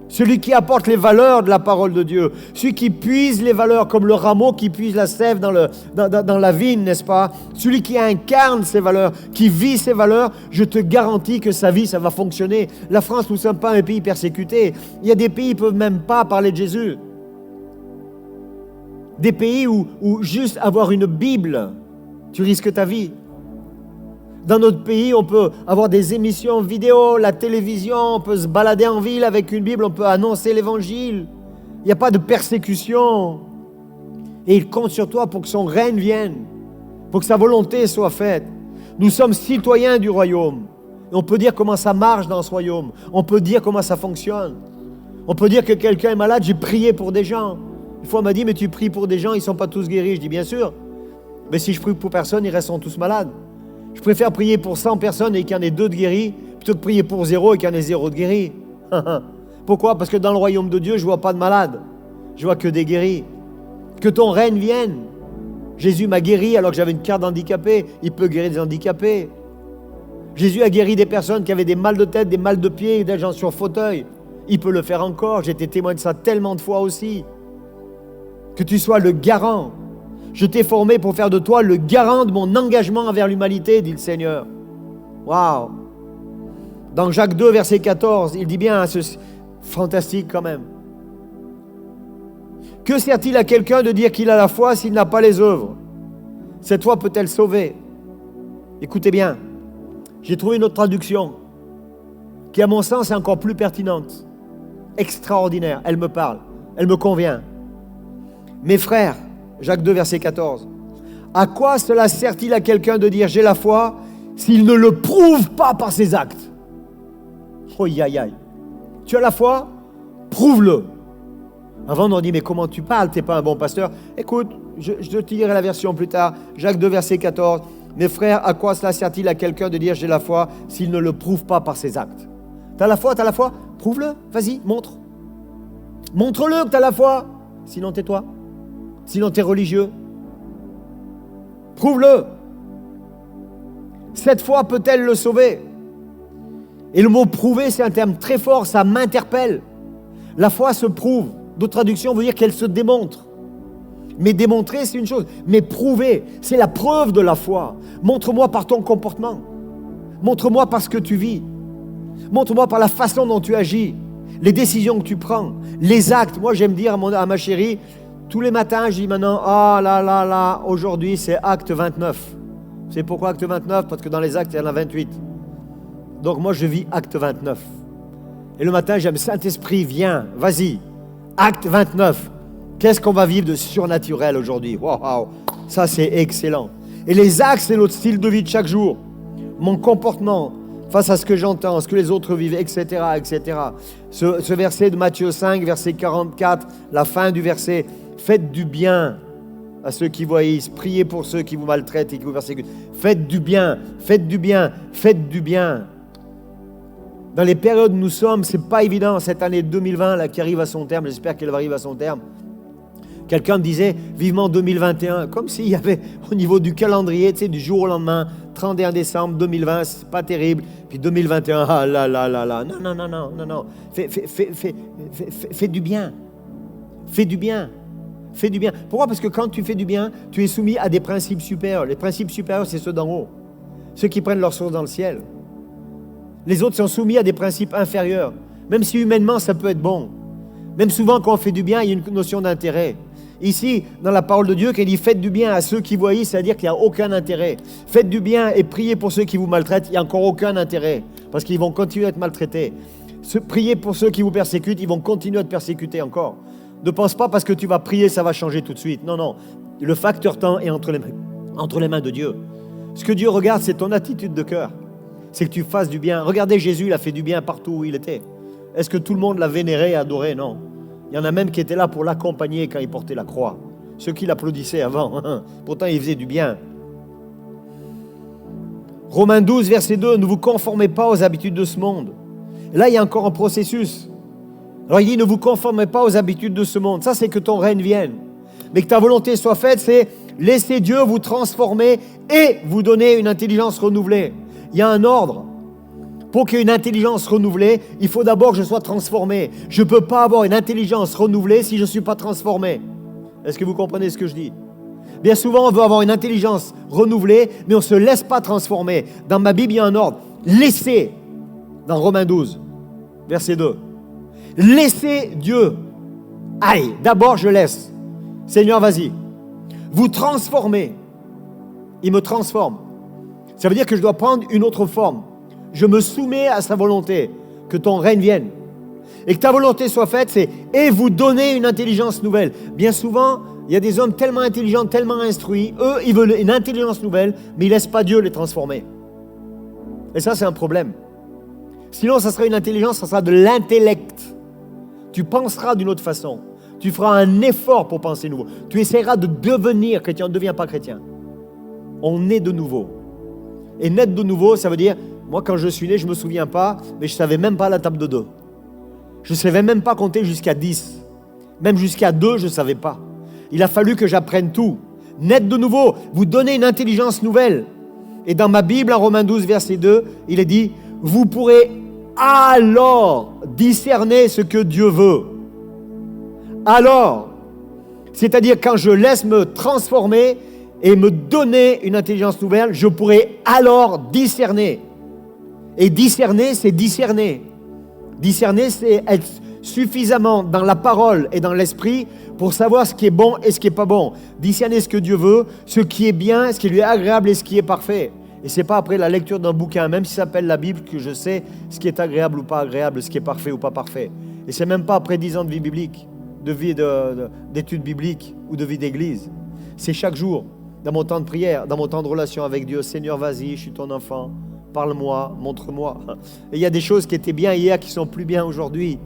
Celui qui apporte les valeurs de la parole de Dieu, celui qui puise les valeurs comme le rameau qui puise la sève dans la vigne, n'est-ce pas? Celui qui incarne ces valeurs, qui vit ces valeurs, je te garantis que sa vie, ça va fonctionner. La France, nous ne sommes pas un pays persécuté. Il y a des pays qui ne peuvent même pas parler de Jésus. Des pays où juste avoir une Bible, tu risques ta vie. Dans notre pays, on peut avoir des émissions vidéo, la télévision, on peut se balader en ville avec une Bible, on peut annoncer l'évangile. Il n'y a pas de persécution. Et il compte sur toi pour que son règne vienne, pour que sa volonté soit faite. Nous sommes citoyens du royaume. Et on peut dire comment ça marche dans ce royaume. On peut dire comment ça fonctionne. On peut dire que quelqu'un est malade, j'ai prié pour des gens. Une fois, on m'a dit, mais tu pries pour des gens, ils ne sont pas tous guéris. Je dis, bien sûr. Mais si je prie pour personne, ils resteront tous malades. Je préfère prier pour 100 personnes et qu'il y en ait 2 de guéris, plutôt que prier pour 0 et qu'il y en ait 0 de guéris. Pourquoi? Parce que dans le royaume de Dieu, je ne vois pas de malades. Je vois que des guéris. Que ton règne vienne. Jésus m'a guéri alors que j'avais une carte d'handicapé. Il peut guérir des handicapés. Jésus a guéri des personnes qui avaient des mal de tête, des mal de pied, des gens sur fauteuil. Il peut le faire encore. J'ai été témoin de ça tellement de fois aussi. Que tu sois le garant. Je t'ai formé pour faire de toi le garant de mon engagement envers l'humanité, dit le Seigneur. Waouh! Dans Jacques 2, verset 14, il dit bien, fantastique quand même. Que sert-il à quelqu'un de dire qu'il a la foi s'il n'a pas les œuvres? Cette foi peut-elle sauver? Écoutez bien, j'ai trouvé une autre traduction qui, à mon sens, est encore plus pertinente. Extraordinaire, elle me parle, elle me convient. Mes frères, Jacques 2, verset 14, à quoi cela sert-il à quelqu'un de dire j'ai la foi s'il ne le prouve pas par ses actes? Oh, aïe, aïe. Tu as la foi? Prouve-le. Avant, on nous dit, mais comment tu parles? Tu n'es pas un bon pasteur. Écoute, je te dirai la version plus tard. Jacques 2, verset 14. Mes frères, à quoi cela sert-il à quelqu'un de dire j'ai la foi s'il ne le prouve pas par ses actes? T'as la foi? Prouve-le. Vas-y, montre. Montre-le que tu as la foi. Sinon, tais-toi. Sinon, tu es religieux. Prouve-le. Cette foi peut-elle le sauver? Et le mot prouver, c'est un terme très fort, ça m'interpelle. La foi se prouve. D'autres traductions veut dire qu'elle se démontre. Mais démontrer, c'est une chose. Mais prouver, c'est la preuve de la foi. Montre-moi par ton comportement. Montre-moi par ce que tu vis. Montre-moi par la façon dont tu agis. Les décisions que tu prends. Les actes. Moi, j'aime dire à ma chérie, tous les matins, je dis maintenant, aujourd'hui, c'est acte 29. Vous savez pourquoi acte 29? Parce que dans les actes, il y en a 28. Donc moi, je vis acte 29. Et le matin, j'aime Saint-Esprit, viens, vas-y. Acte 29. Qu'est-ce qu'on va vivre de surnaturel aujourd'hui? Wow, ça, c'est excellent. Et les actes, c'est notre style de vie de chaque jour. Mon comportement face à ce que j'entends, ce que les autres vivent, etc., etc. Ce verset de Matthieu 5, verset 44, la fin du verset. Faites du bien à ceux qui vous haïssent. Priez pour ceux qui vous maltraitent et qui vous persécutent. Faites du bien, faites du bien, faites du bien. Dans les périodes où nous sommes, c'est pas évident, cette année 2020 là, qui arrive à son terme, j'espère qu'elle va arriver à son terme. Quelqu'un me disait, vivement 2021, comme s'il y avait au niveau du calendrier, tu sais, du jour au lendemain, 31 décembre 2020, c'est pas terrible, puis 2021, ah là là là là, non. Fais du bien. Fais du bien. Fais du bien. Pourquoi? Parce que quand tu fais du bien, tu es soumis à des principes supérieurs. Les principes supérieurs, c'est ceux d'en haut. Ceux qui prennent leur source dans le ciel. Les autres sont soumis à des principes inférieurs. Même si humainement, ça peut être bon. Même souvent, quand on fait du bien, il y a une notion d'intérêt. Ici, dans la parole de Dieu, qui dit « Faites du bien à ceux qui vous haïssent », c'est-à-dire qu'il n'y a aucun intérêt. Faites du bien et priez pour ceux qui vous maltraitent, il n'y a encore aucun intérêt. Parce qu'ils vont continuer à être maltraités. Priez pour ceux qui vous persécutent, ils vont continuer à te persécuter encore. Ne pense pas parce que tu vas prier, ça va changer tout de suite. Non. Le facteur temps est entre les mains de Dieu. Ce que Dieu regarde, c'est ton attitude de cœur. C'est que tu fasses du bien. Regardez, Jésus, il a fait du bien partout où il était. Est-ce que tout le monde l'a vénéré et adoré? Non. Il y en a même qui étaient là pour l'accompagner quand il portait la croix. Ceux qui l'applaudissaient avant. Pourtant, il faisait du bien. Romains 12, verset 2. Ne vous conformez pas aux habitudes de ce monde. Et là, il y a encore un processus. Alors, il dit, ne vous conformez pas aux habitudes de ce monde. Ça, c'est que ton règne vienne. Mais que ta volonté soit faite, c'est laisser Dieu vous transformer et vous donner une intelligence renouvelée. Il y a un ordre. Pour qu'il y ait une intelligence renouvelée, il faut d'abord que je sois transformé. Je ne peux pas avoir une intelligence renouvelée si je ne suis pas transformé. Est-ce que vous comprenez ce que je dis? Bien souvent, on veut avoir une intelligence renouvelée, mais on ne se laisse pas transformer. Dans ma Bible, il y a un ordre. Laissez, dans Romains 12, verset 2. Laissez Dieu. Aïe, d'abord je laisse. Seigneur, vas-y. Vous transformez. Il me transforme. Ça veut dire que je dois prendre une autre forme. Je me soumets à sa volonté, que ton règne vienne. Et que ta volonté soit faite, c'est et vous donner une intelligence nouvelle. Bien souvent, il y a des hommes tellement intelligents, tellement instruits, eux, ils veulent une intelligence nouvelle, mais ils ne laissent pas Dieu les transformer. Et ça, c'est un problème. Sinon, ça sera une intelligence, ça sera de l'intellect. Tu penseras d'une autre façon. Tu feras un effort pour penser nouveau. Tu essaieras de devenir chrétien, on ne devient pas chrétien. On naît de nouveau. Et naître de nouveau, ça veut dire, moi quand je suis né, je ne me souviens pas, mais je ne savais même pas la table de 2. Je ne savais même pas compter jusqu'à 10. Même jusqu'à 2, je ne savais pas. Il a fallu que j'apprenne tout. naître de nouveau, vous donner une intelligence nouvelle. Et dans ma Bible, en Romains 12, verset 2, il est dit, vous pourrez alors discerner ce que Dieu veut. Alors, c'est-à-dire quand je laisse me transformer et me donner une intelligence nouvelle, je pourrai alors discerner. Et discerner, c'est discerner. Discerner, c'est être suffisamment dans la parole et dans l'esprit pour savoir ce qui est bon et ce qui n'est pas bon. Discerner ce que Dieu veut, ce qui est bien, ce qui lui est agréable et ce qui est parfait. Et ce n'est pas après la lecture d'un bouquin, même si ça s'appelle la Bible, que je sais ce qui est agréable ou pas agréable, ce qui est parfait ou pas parfait. Et ce n'est même pas après 10 ans de vie biblique, de vie d'études bibliques ou de vie d'église. C'est chaque jour, dans mon temps de prière, dans mon temps de relation avec Dieu. Seigneur, vas-y, je suis ton enfant. Parle-moi, montre-moi. Et il y a des choses qui étaient bien hier qui sont plus bien aujourd'hui.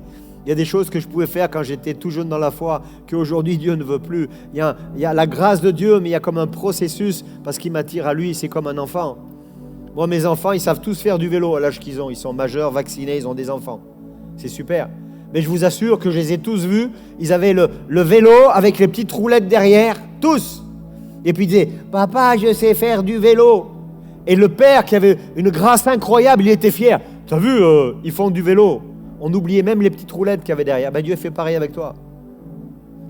Il y a des choses que je pouvais faire quand j'étais tout jeune dans la foi qu'aujourd'hui Dieu ne veut plus. Il y a la grâce de Dieu, mais il y a comme un processus parce qu'il m'attire à lui, c'est comme un enfant. Moi, mes enfants, ils savent tous faire du vélo à l'âge qu'ils ont. Ils sont majeurs, vaccinés, ils ont des enfants. C'est super. Mais je vous assure que je les ai tous vus. Ils avaient le vélo avec les petites roulettes derrière, tous. Et puis ils disaient, papa, je sais faire du vélo. Et le père, qui avait une grâce incroyable, il était fier. T'as vu, ils font du vélo. On oubliait même les petites roulettes qu'il y avait derrière. Ben, Dieu fait pareil avec toi.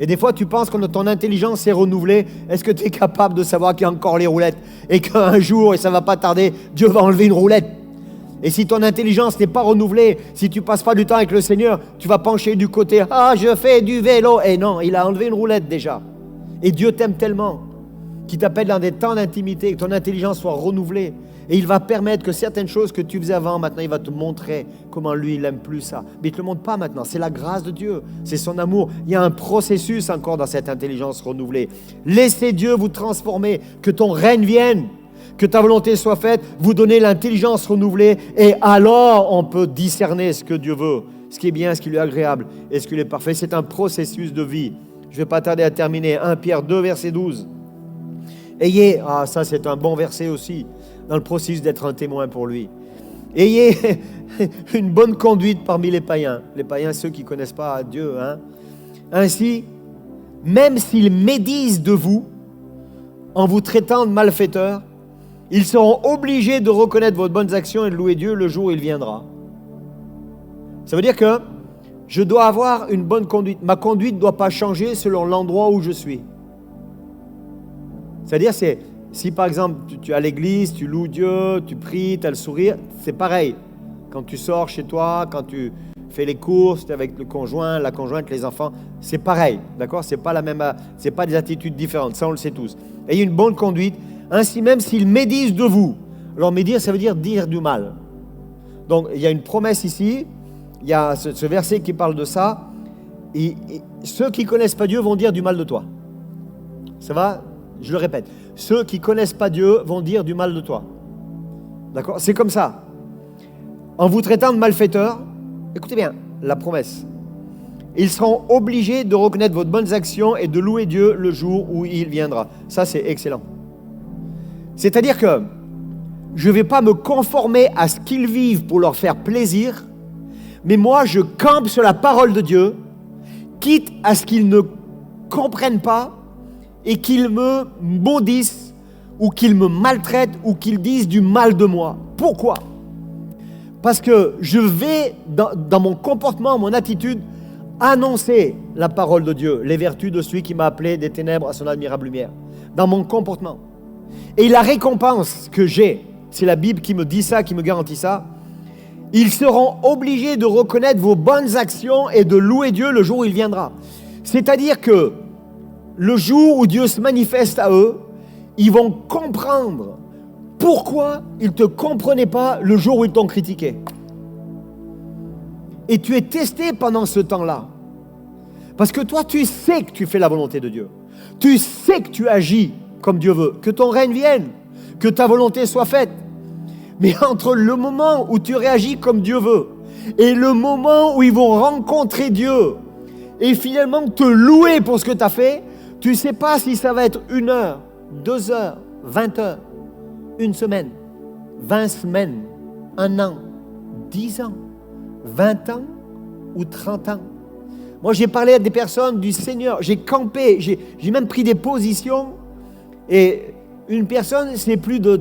Et des fois, tu penses que ton intelligence est renouvelée. Est-ce que tu es capable de savoir qu'il y a encore les roulettes et qu'un jour, et ça ne va pas tarder, Dieu va enlever une roulette? Et si ton intelligence n'est pas renouvelée, si tu ne passes pas du temps avec le Seigneur, tu vas pencher du côté « Ah, je fais du vélo !» Et non, il a enlevé une roulette déjà. Et Dieu t'aime tellement qu'il t'appelle dans des temps d'intimité, que ton intelligence soit renouvelée. Et il va permettre que certaines choses que tu faisais avant, maintenant, il va te montrer comment lui, il n'aime plus ça. Mais il ne te le montre pas maintenant. C'est la grâce de Dieu. C'est son amour. Il y a un processus encore dans cette intelligence renouvelée. Laissez Dieu vous transformer. Que ton règne vienne. Que ta volonté soit faite. Vous donner l'intelligence renouvelée. Et alors, on peut discerner ce que Dieu veut. Ce qui est bien, ce qui lui est agréable et ce qui lui est parfait. C'est un processus de vie. Je ne vais pas tarder à terminer. 1 Pierre 2, verset 12. Ayez, ça c'est un bon verset aussi, dans le processus d'être un témoin pour lui. Ayez une bonne conduite parmi les païens, ceux qui ne connaissent pas Dieu. Ainsi, même s'ils médisent de vous, en vous traitant de malfaiteurs, ils seront obligés de reconnaître vos bonnes actions et de louer Dieu le jour où il viendra. Ça veut dire que je dois avoir une bonne conduite. Ma conduite ne doit pas changer selon l'endroit où je suis. C'est-à-dire, si par exemple, tu es à l'église, tu loues Dieu, tu pries, tu as le sourire, c'est pareil. Quand tu sors chez toi, quand tu fais les courses, tu es avec le conjoint, la conjointe, les enfants, c'est pareil, d'accord? C'est pas des attitudes différentes, ça on le sait tous. Ayez une bonne conduite, ainsi même s'ils médisent de vous. Alors médire, ça veut dire du mal. Donc il y a une promesse ici, il y a ce verset qui parle de ça, et ceux qui ne connaissent pas Dieu vont dire du mal de toi. Ça va? Je le répète, ceux qui ne connaissent pas Dieu vont dire du mal de toi. D'accord? C'est comme ça. En vous traitant de malfaiteurs, écoutez bien, la promesse. Ils seront obligés de reconnaître vos bonnes actions et de louer Dieu le jour où il viendra. Ça, c'est excellent. C'est-à-dire que je ne vais pas me conformer à ce qu'ils vivent pour leur faire plaisir, mais moi, je campe sur la parole de Dieu, quitte à ce qu'ils ne comprennent pas et qu'ils me maudissent ou qu'ils me maltraitent ou qu'ils disent du mal de moi. Pourquoi? Parce que je vais, dans mon comportement, mon attitude, annoncer la parole de Dieu, les vertus de celui qui m'a appelé des ténèbres à son admirable lumière, dans mon comportement. Et la récompense que j'ai, c'est la Bible qui me dit ça, qui me garantit ça, ils seront obligés de reconnaître vos bonnes actions et de louer Dieu le jour où il viendra. C'est-à-dire que le jour où Dieu se manifeste à eux, ils vont comprendre pourquoi ils ne te comprenaient pas le jour où ils t'ont critiqué. Et tu es testé pendant ce temps-là. Parce que toi, tu sais que tu fais la volonté de Dieu. Tu sais que tu agis comme Dieu veut, que ton règne vienne, que ta volonté soit faite. Mais entre le moment où tu réagis comme Dieu veut et le moment où ils vont rencontrer Dieu et finalement te louer pour ce que tu as fait, tu ne sais pas si ça va être 1 heure, 2 heures, 20 heures, 1 semaine, 20 semaines, 1 an, 10 ans, 20 ans ou 30 ans. Moi, j'ai parlé à des personnes du Seigneur, j'ai campé, j'ai même pris des positions Et une personne, c'est plus de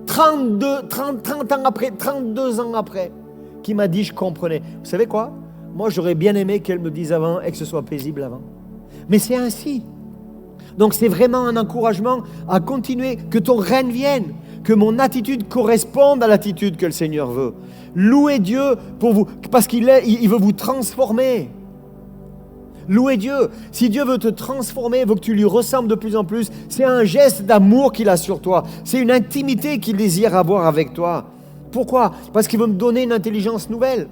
30 ans après, 32 ans après, qui m'a dit, je comprenais. Vous savez quoi? Moi, j'aurais bien aimé qu'elle me dise avant et que ce soit paisible avant. Mais c'est ainsi. Donc, c'est vraiment un encouragement à continuer, que ton règne vienne, que mon attitude corresponde à l'attitude que le Seigneur veut. Louez Dieu pour vous, parce qu'il veut vous transformer. Louez Dieu. Si Dieu veut te transformer, veut que tu lui ressembles de plus en plus, c'est un geste d'amour qu'il a sur toi. C'est une intimité qu'il désire avoir avec toi. Pourquoi? Parce qu'il veut me donner une intelligence nouvelle.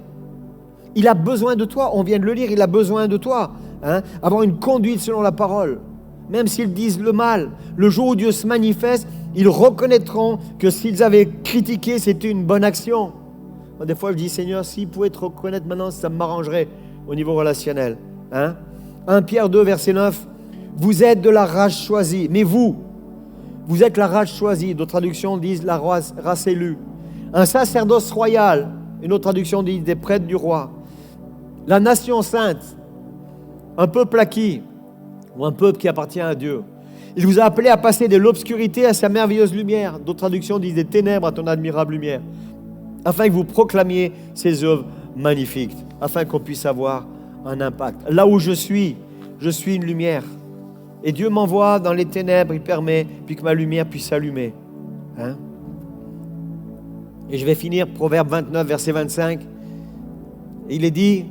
Il a besoin de toi. On vient de le lire, il a besoin de toi. Avoir une conduite selon la parole. Même s'ils disent le mal, le jour où Dieu se manifeste, ils reconnaîtront que s'ils avaient critiqué, c'était une bonne action. Moi, des fois, je dis, Seigneur, s'ils pouvaient te reconnaître maintenant, ça m'arrangerait au niveau relationnel. 1 Pierre 2, verset 9. Vous êtes de la race choisie, mais vous êtes la race choisie. D'autres traductions disent la race élue. Un sacerdoce royal. Une autre traduction dit des prêtres du roi. La nation sainte. Un peuple acquis. Ou un peuple qui appartient à Dieu. Il vous a appelé à passer de l'obscurité à sa merveilleuse lumière. D'autres traductions disent des ténèbres à ton admirable lumière. Afin que vous proclamiez ses œuvres magnifiques. Afin qu'on puisse avoir un impact. Là où je suis une lumière. Et Dieu m'envoie dans les ténèbres, il permet, puis que ma lumière puisse s'allumer. Et je vais finir, Proverbe 29, verset 25. Il est dit,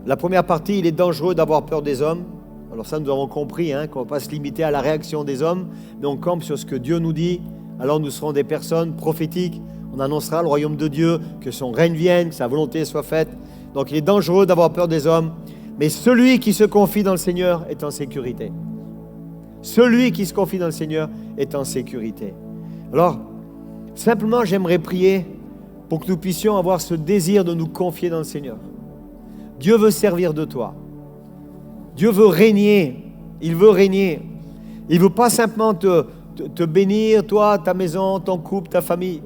la première partie, il est dangereux d'avoir peur des hommes. Alors ça, nous avons compris qu'on ne va pas se limiter à la réaction des hommes, mais on campe sur ce que Dieu nous dit. Alors nous serons des personnes prophétiques. On annoncera le royaume de Dieu, que son règne vienne, que sa volonté soit faite. Donc il est dangereux d'avoir peur des hommes, mais celui qui se confie dans le Seigneur est en sécurité. Celui qui se confie dans le Seigneur est en sécurité. Alors, simplement, j'aimerais prier pour que nous puissions avoir ce désir de nous confier dans le Seigneur. Dieu veut servir de toi. Dieu veut régner. Il veut régner. Il ne veut pas simplement te bénir, toi, ta maison, ton couple, ta famille.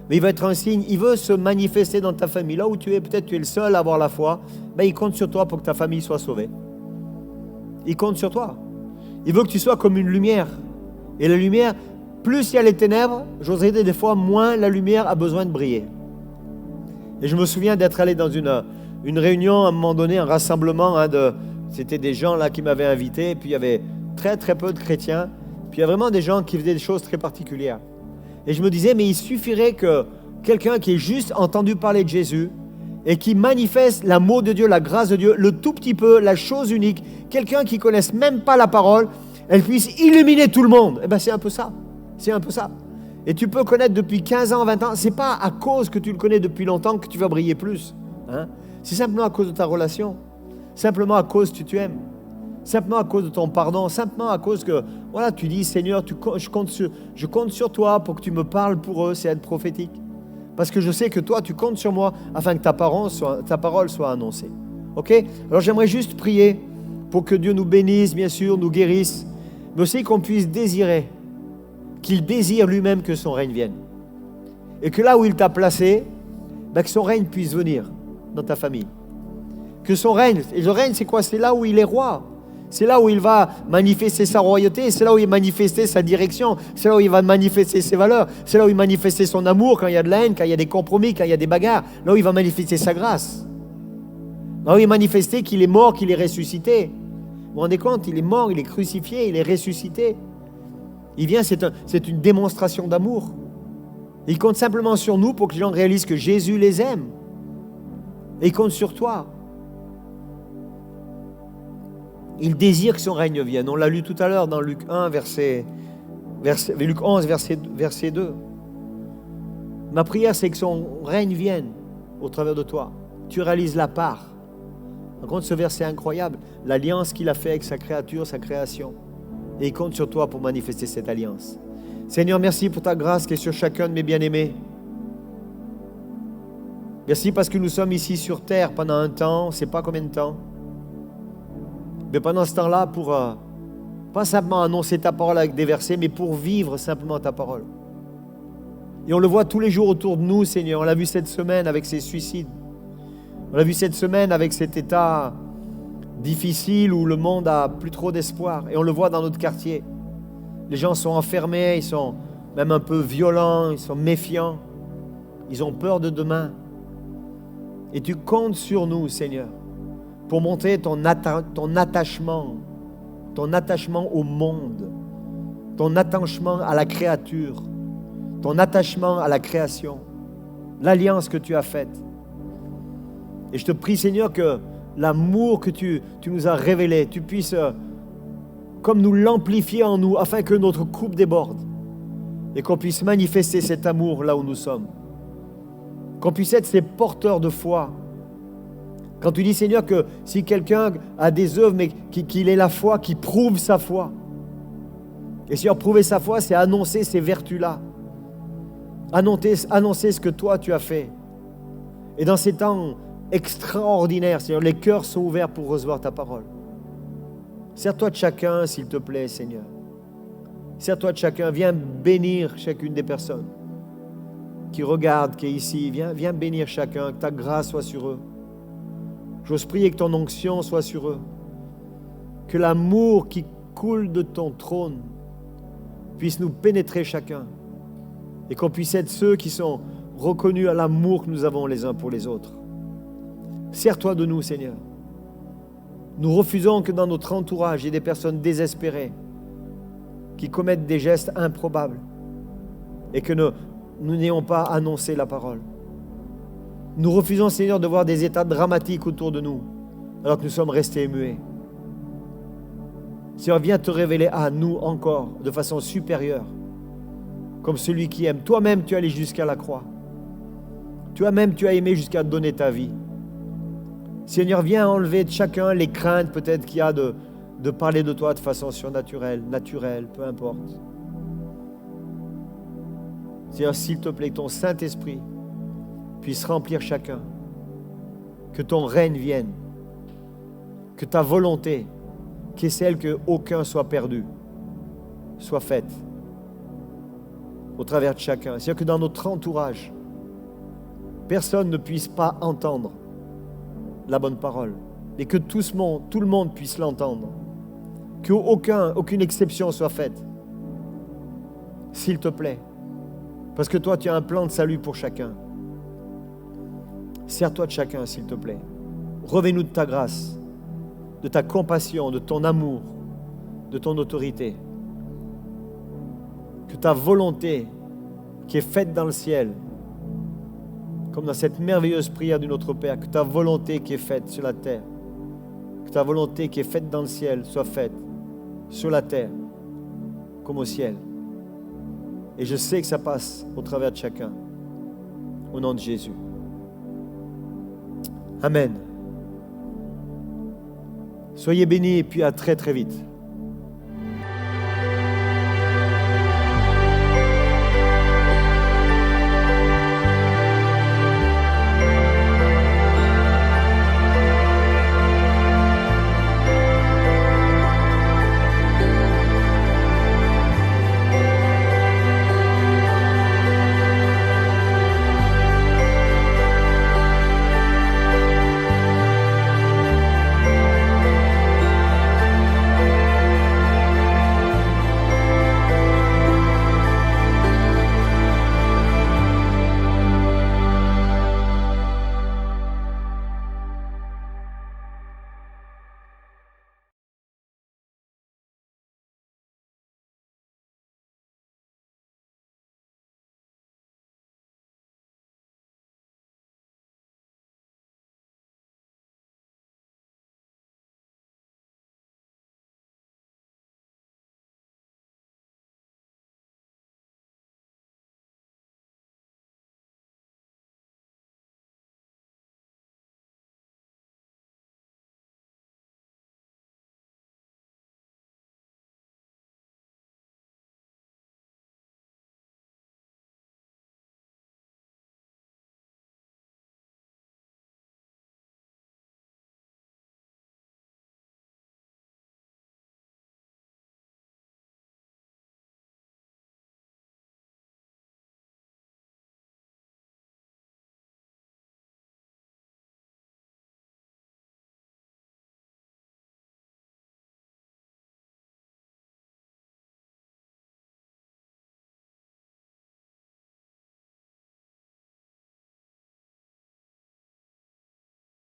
Mais il va être un signe. Il veut se manifester dans ta famille. Là où tu es, peut-être tu es le seul à avoir la foi. Il compte sur toi pour que ta famille soit sauvée. Il compte sur toi. Il veut que tu sois comme une lumière. Et la lumière, plus il y a les ténèbres, j'oserais dire des fois, moins la lumière a besoin de briller. Et je me souviens d'être allé dans une réunion, à un moment donné, un rassemblement, c'était des gens là qui m'avaient invité, et puis il y avait très très peu de chrétiens, puis il y a vraiment des gens qui faisaient des choses très particulières. Et je me disais, mais il suffirait que quelqu'un qui ait juste entendu parler de Jésus, et qui manifeste l'amour de Dieu, la grâce de Dieu, le tout petit peu, la chose unique, quelqu'un qui ne connaisse même pas la parole, elle puisse illuminer tout le monde. Eh bien, c'est un peu ça. C'est un peu ça. Et tu peux connaître depuis 15 ans, 20 ans. Ce n'est pas à cause que tu le connais depuis longtemps que tu vas briller plus. C'est simplement à cause de ta relation. Simplement à cause que tu aimes. Simplement à cause de ton pardon. Simplement à cause que, voilà, tu dis, Seigneur, je compte sur toi pour que tu me parles pour eux. C'est être prophétique. Parce que je sais que toi, tu comptes sur moi afin que ta parole soit annoncée. OK? Alors, j'aimerais juste prier pour que Dieu nous bénisse, bien sûr, nous guérisse, mais aussi qu'on puisse désirer, qu'il désire lui-même que son règne vienne. Et que là où il t'a placé, que son règne puisse venir dans ta famille. Que son règne, et le règne, c'est quoi? C'est là où il est roi. C'est là où il va manifester sa royauté, c'est là où il va manifester sa direction, c'est là où il va manifester ses valeurs, c'est là où il va manifester son amour quand il y a de la haine, quand il y a des compromis, quand il y a des bagarres, là où il va manifester sa grâce. Là où il va manifester qu'il est mort, qu'il est ressuscité. Vous vous rendez compte? Il est mort, il est crucifié, il est ressuscité. Il vient, c'est une démonstration d'amour. Il compte simplement sur nous pour que les gens réalisent que Jésus les aime. Et il compte sur toi. Il désire que son règne vienne. On l'a lu tout à l'heure dans Luc 1, Luc 11, verset 2. Ma prière, c'est que son règne vienne au travers de toi. Tu réalises la part. Par contre, ce verset incroyable, l'alliance qu'il a fait avec sa créature, sa création. Et il compte sur toi pour manifester cette alliance. Seigneur, merci pour ta grâce qui est sur chacun de mes bien-aimés. Merci parce que nous sommes ici sur terre pendant un temps, on ne sait pas combien de temps. Mais pendant ce temps-là, pour pas simplement annoncer ta parole avec des versets, mais pour vivre simplement ta parole. Et on le voit tous les jours autour de nous, Seigneur. On l'a vu cette semaine avec ces suicides. On l'a vu cette semaine avec cet état difficile où le monde a plus trop d'espoir. Et on le voit dans notre quartier. Les gens sont enfermés, ils sont même un peu violents, ils sont méfiants. Ils ont peur de demain. Et tu comptes sur nous, Seigneur, pour montrer ton attachement au monde, ton attachement à la créature, ton attachement à la création, l'alliance que tu as faite. Et je te prie, Seigneur, que l'amour que tu nous as révélé, tu puisses comme nous l'amplifier en nous, afin que notre coupe déborde et qu'on puisse manifester cet amour là où nous sommes. Qu'on puisse être ces porteurs de foi. Quand tu dis, Seigneur, que si quelqu'un a des œuvres, mais qu'il ait la foi, qu'il prouve sa foi. Et Seigneur, prouver sa foi, c'est annoncer ces vertus-là. Annoncer ce que toi, tu as fait. Et dans ces temps extraordinaires, Seigneur, les cœurs sont ouverts pour recevoir ta parole. Sers-toi de chacun, s'il te plaît, Seigneur. Sers-toi de chacun. Viens bénir chacune des personnes qui regardent, qui est ici. Viens bénir chacun, que ta grâce soit sur eux. J'ose prier que ton onction soit sur eux. Que l'amour qui coule de ton trône puisse nous pénétrer chacun. Et qu'on puisse être ceux qui sont reconnus à l'amour que nous avons les uns pour les autres. Sers-toi de nous, Seigneur. Nous refusons que dans notre entourage, il y ait des personnes désespérées qui commettent des gestes improbables et que nous n'ayons pas annoncé la parole. Nous refusons, Seigneur, de voir des états dramatiques autour de nous alors que nous sommes restés muets. Seigneur, viens te révéler à nous encore de façon supérieure comme celui qui aime. Toi-même, tu es allé jusqu'à la croix. Toi-même, tu as aimé jusqu'à donner ta vie. Seigneur, viens enlever de chacun les craintes peut-être qu'il y a de parler de toi de façon surnaturelle, naturelle, peu importe. Seigneur, s'il te plaît, que ton Saint-Esprit puisse remplir chacun. Que ton règne vienne. Que ta volonté, qui est celle qu'aucun soit perdu, soit faite au travers de chacun. C'est-à-dire que dans notre entourage, personne ne puisse pas entendre la bonne parole, et que tout le monde puisse l'entendre, qu'aucune exception soit faite, s'il te plaît, parce que toi tu as un plan de salut pour chacun. Sers-toi de chacun, s'il te plaît. Revêt-nous de ta grâce, de ta compassion, de ton amour, de ton autorité. Que ta volonté qui est faite dans le ciel, comme dans cette merveilleuse prière de notre Père, que ta volonté qui est faite sur la terre, que ta volonté qui est faite dans le ciel soit faite sur la terre comme au ciel. Et je sais que ça passe au travers de chacun. Au nom de Jésus. Amen. Soyez bénis et puis à très très vite.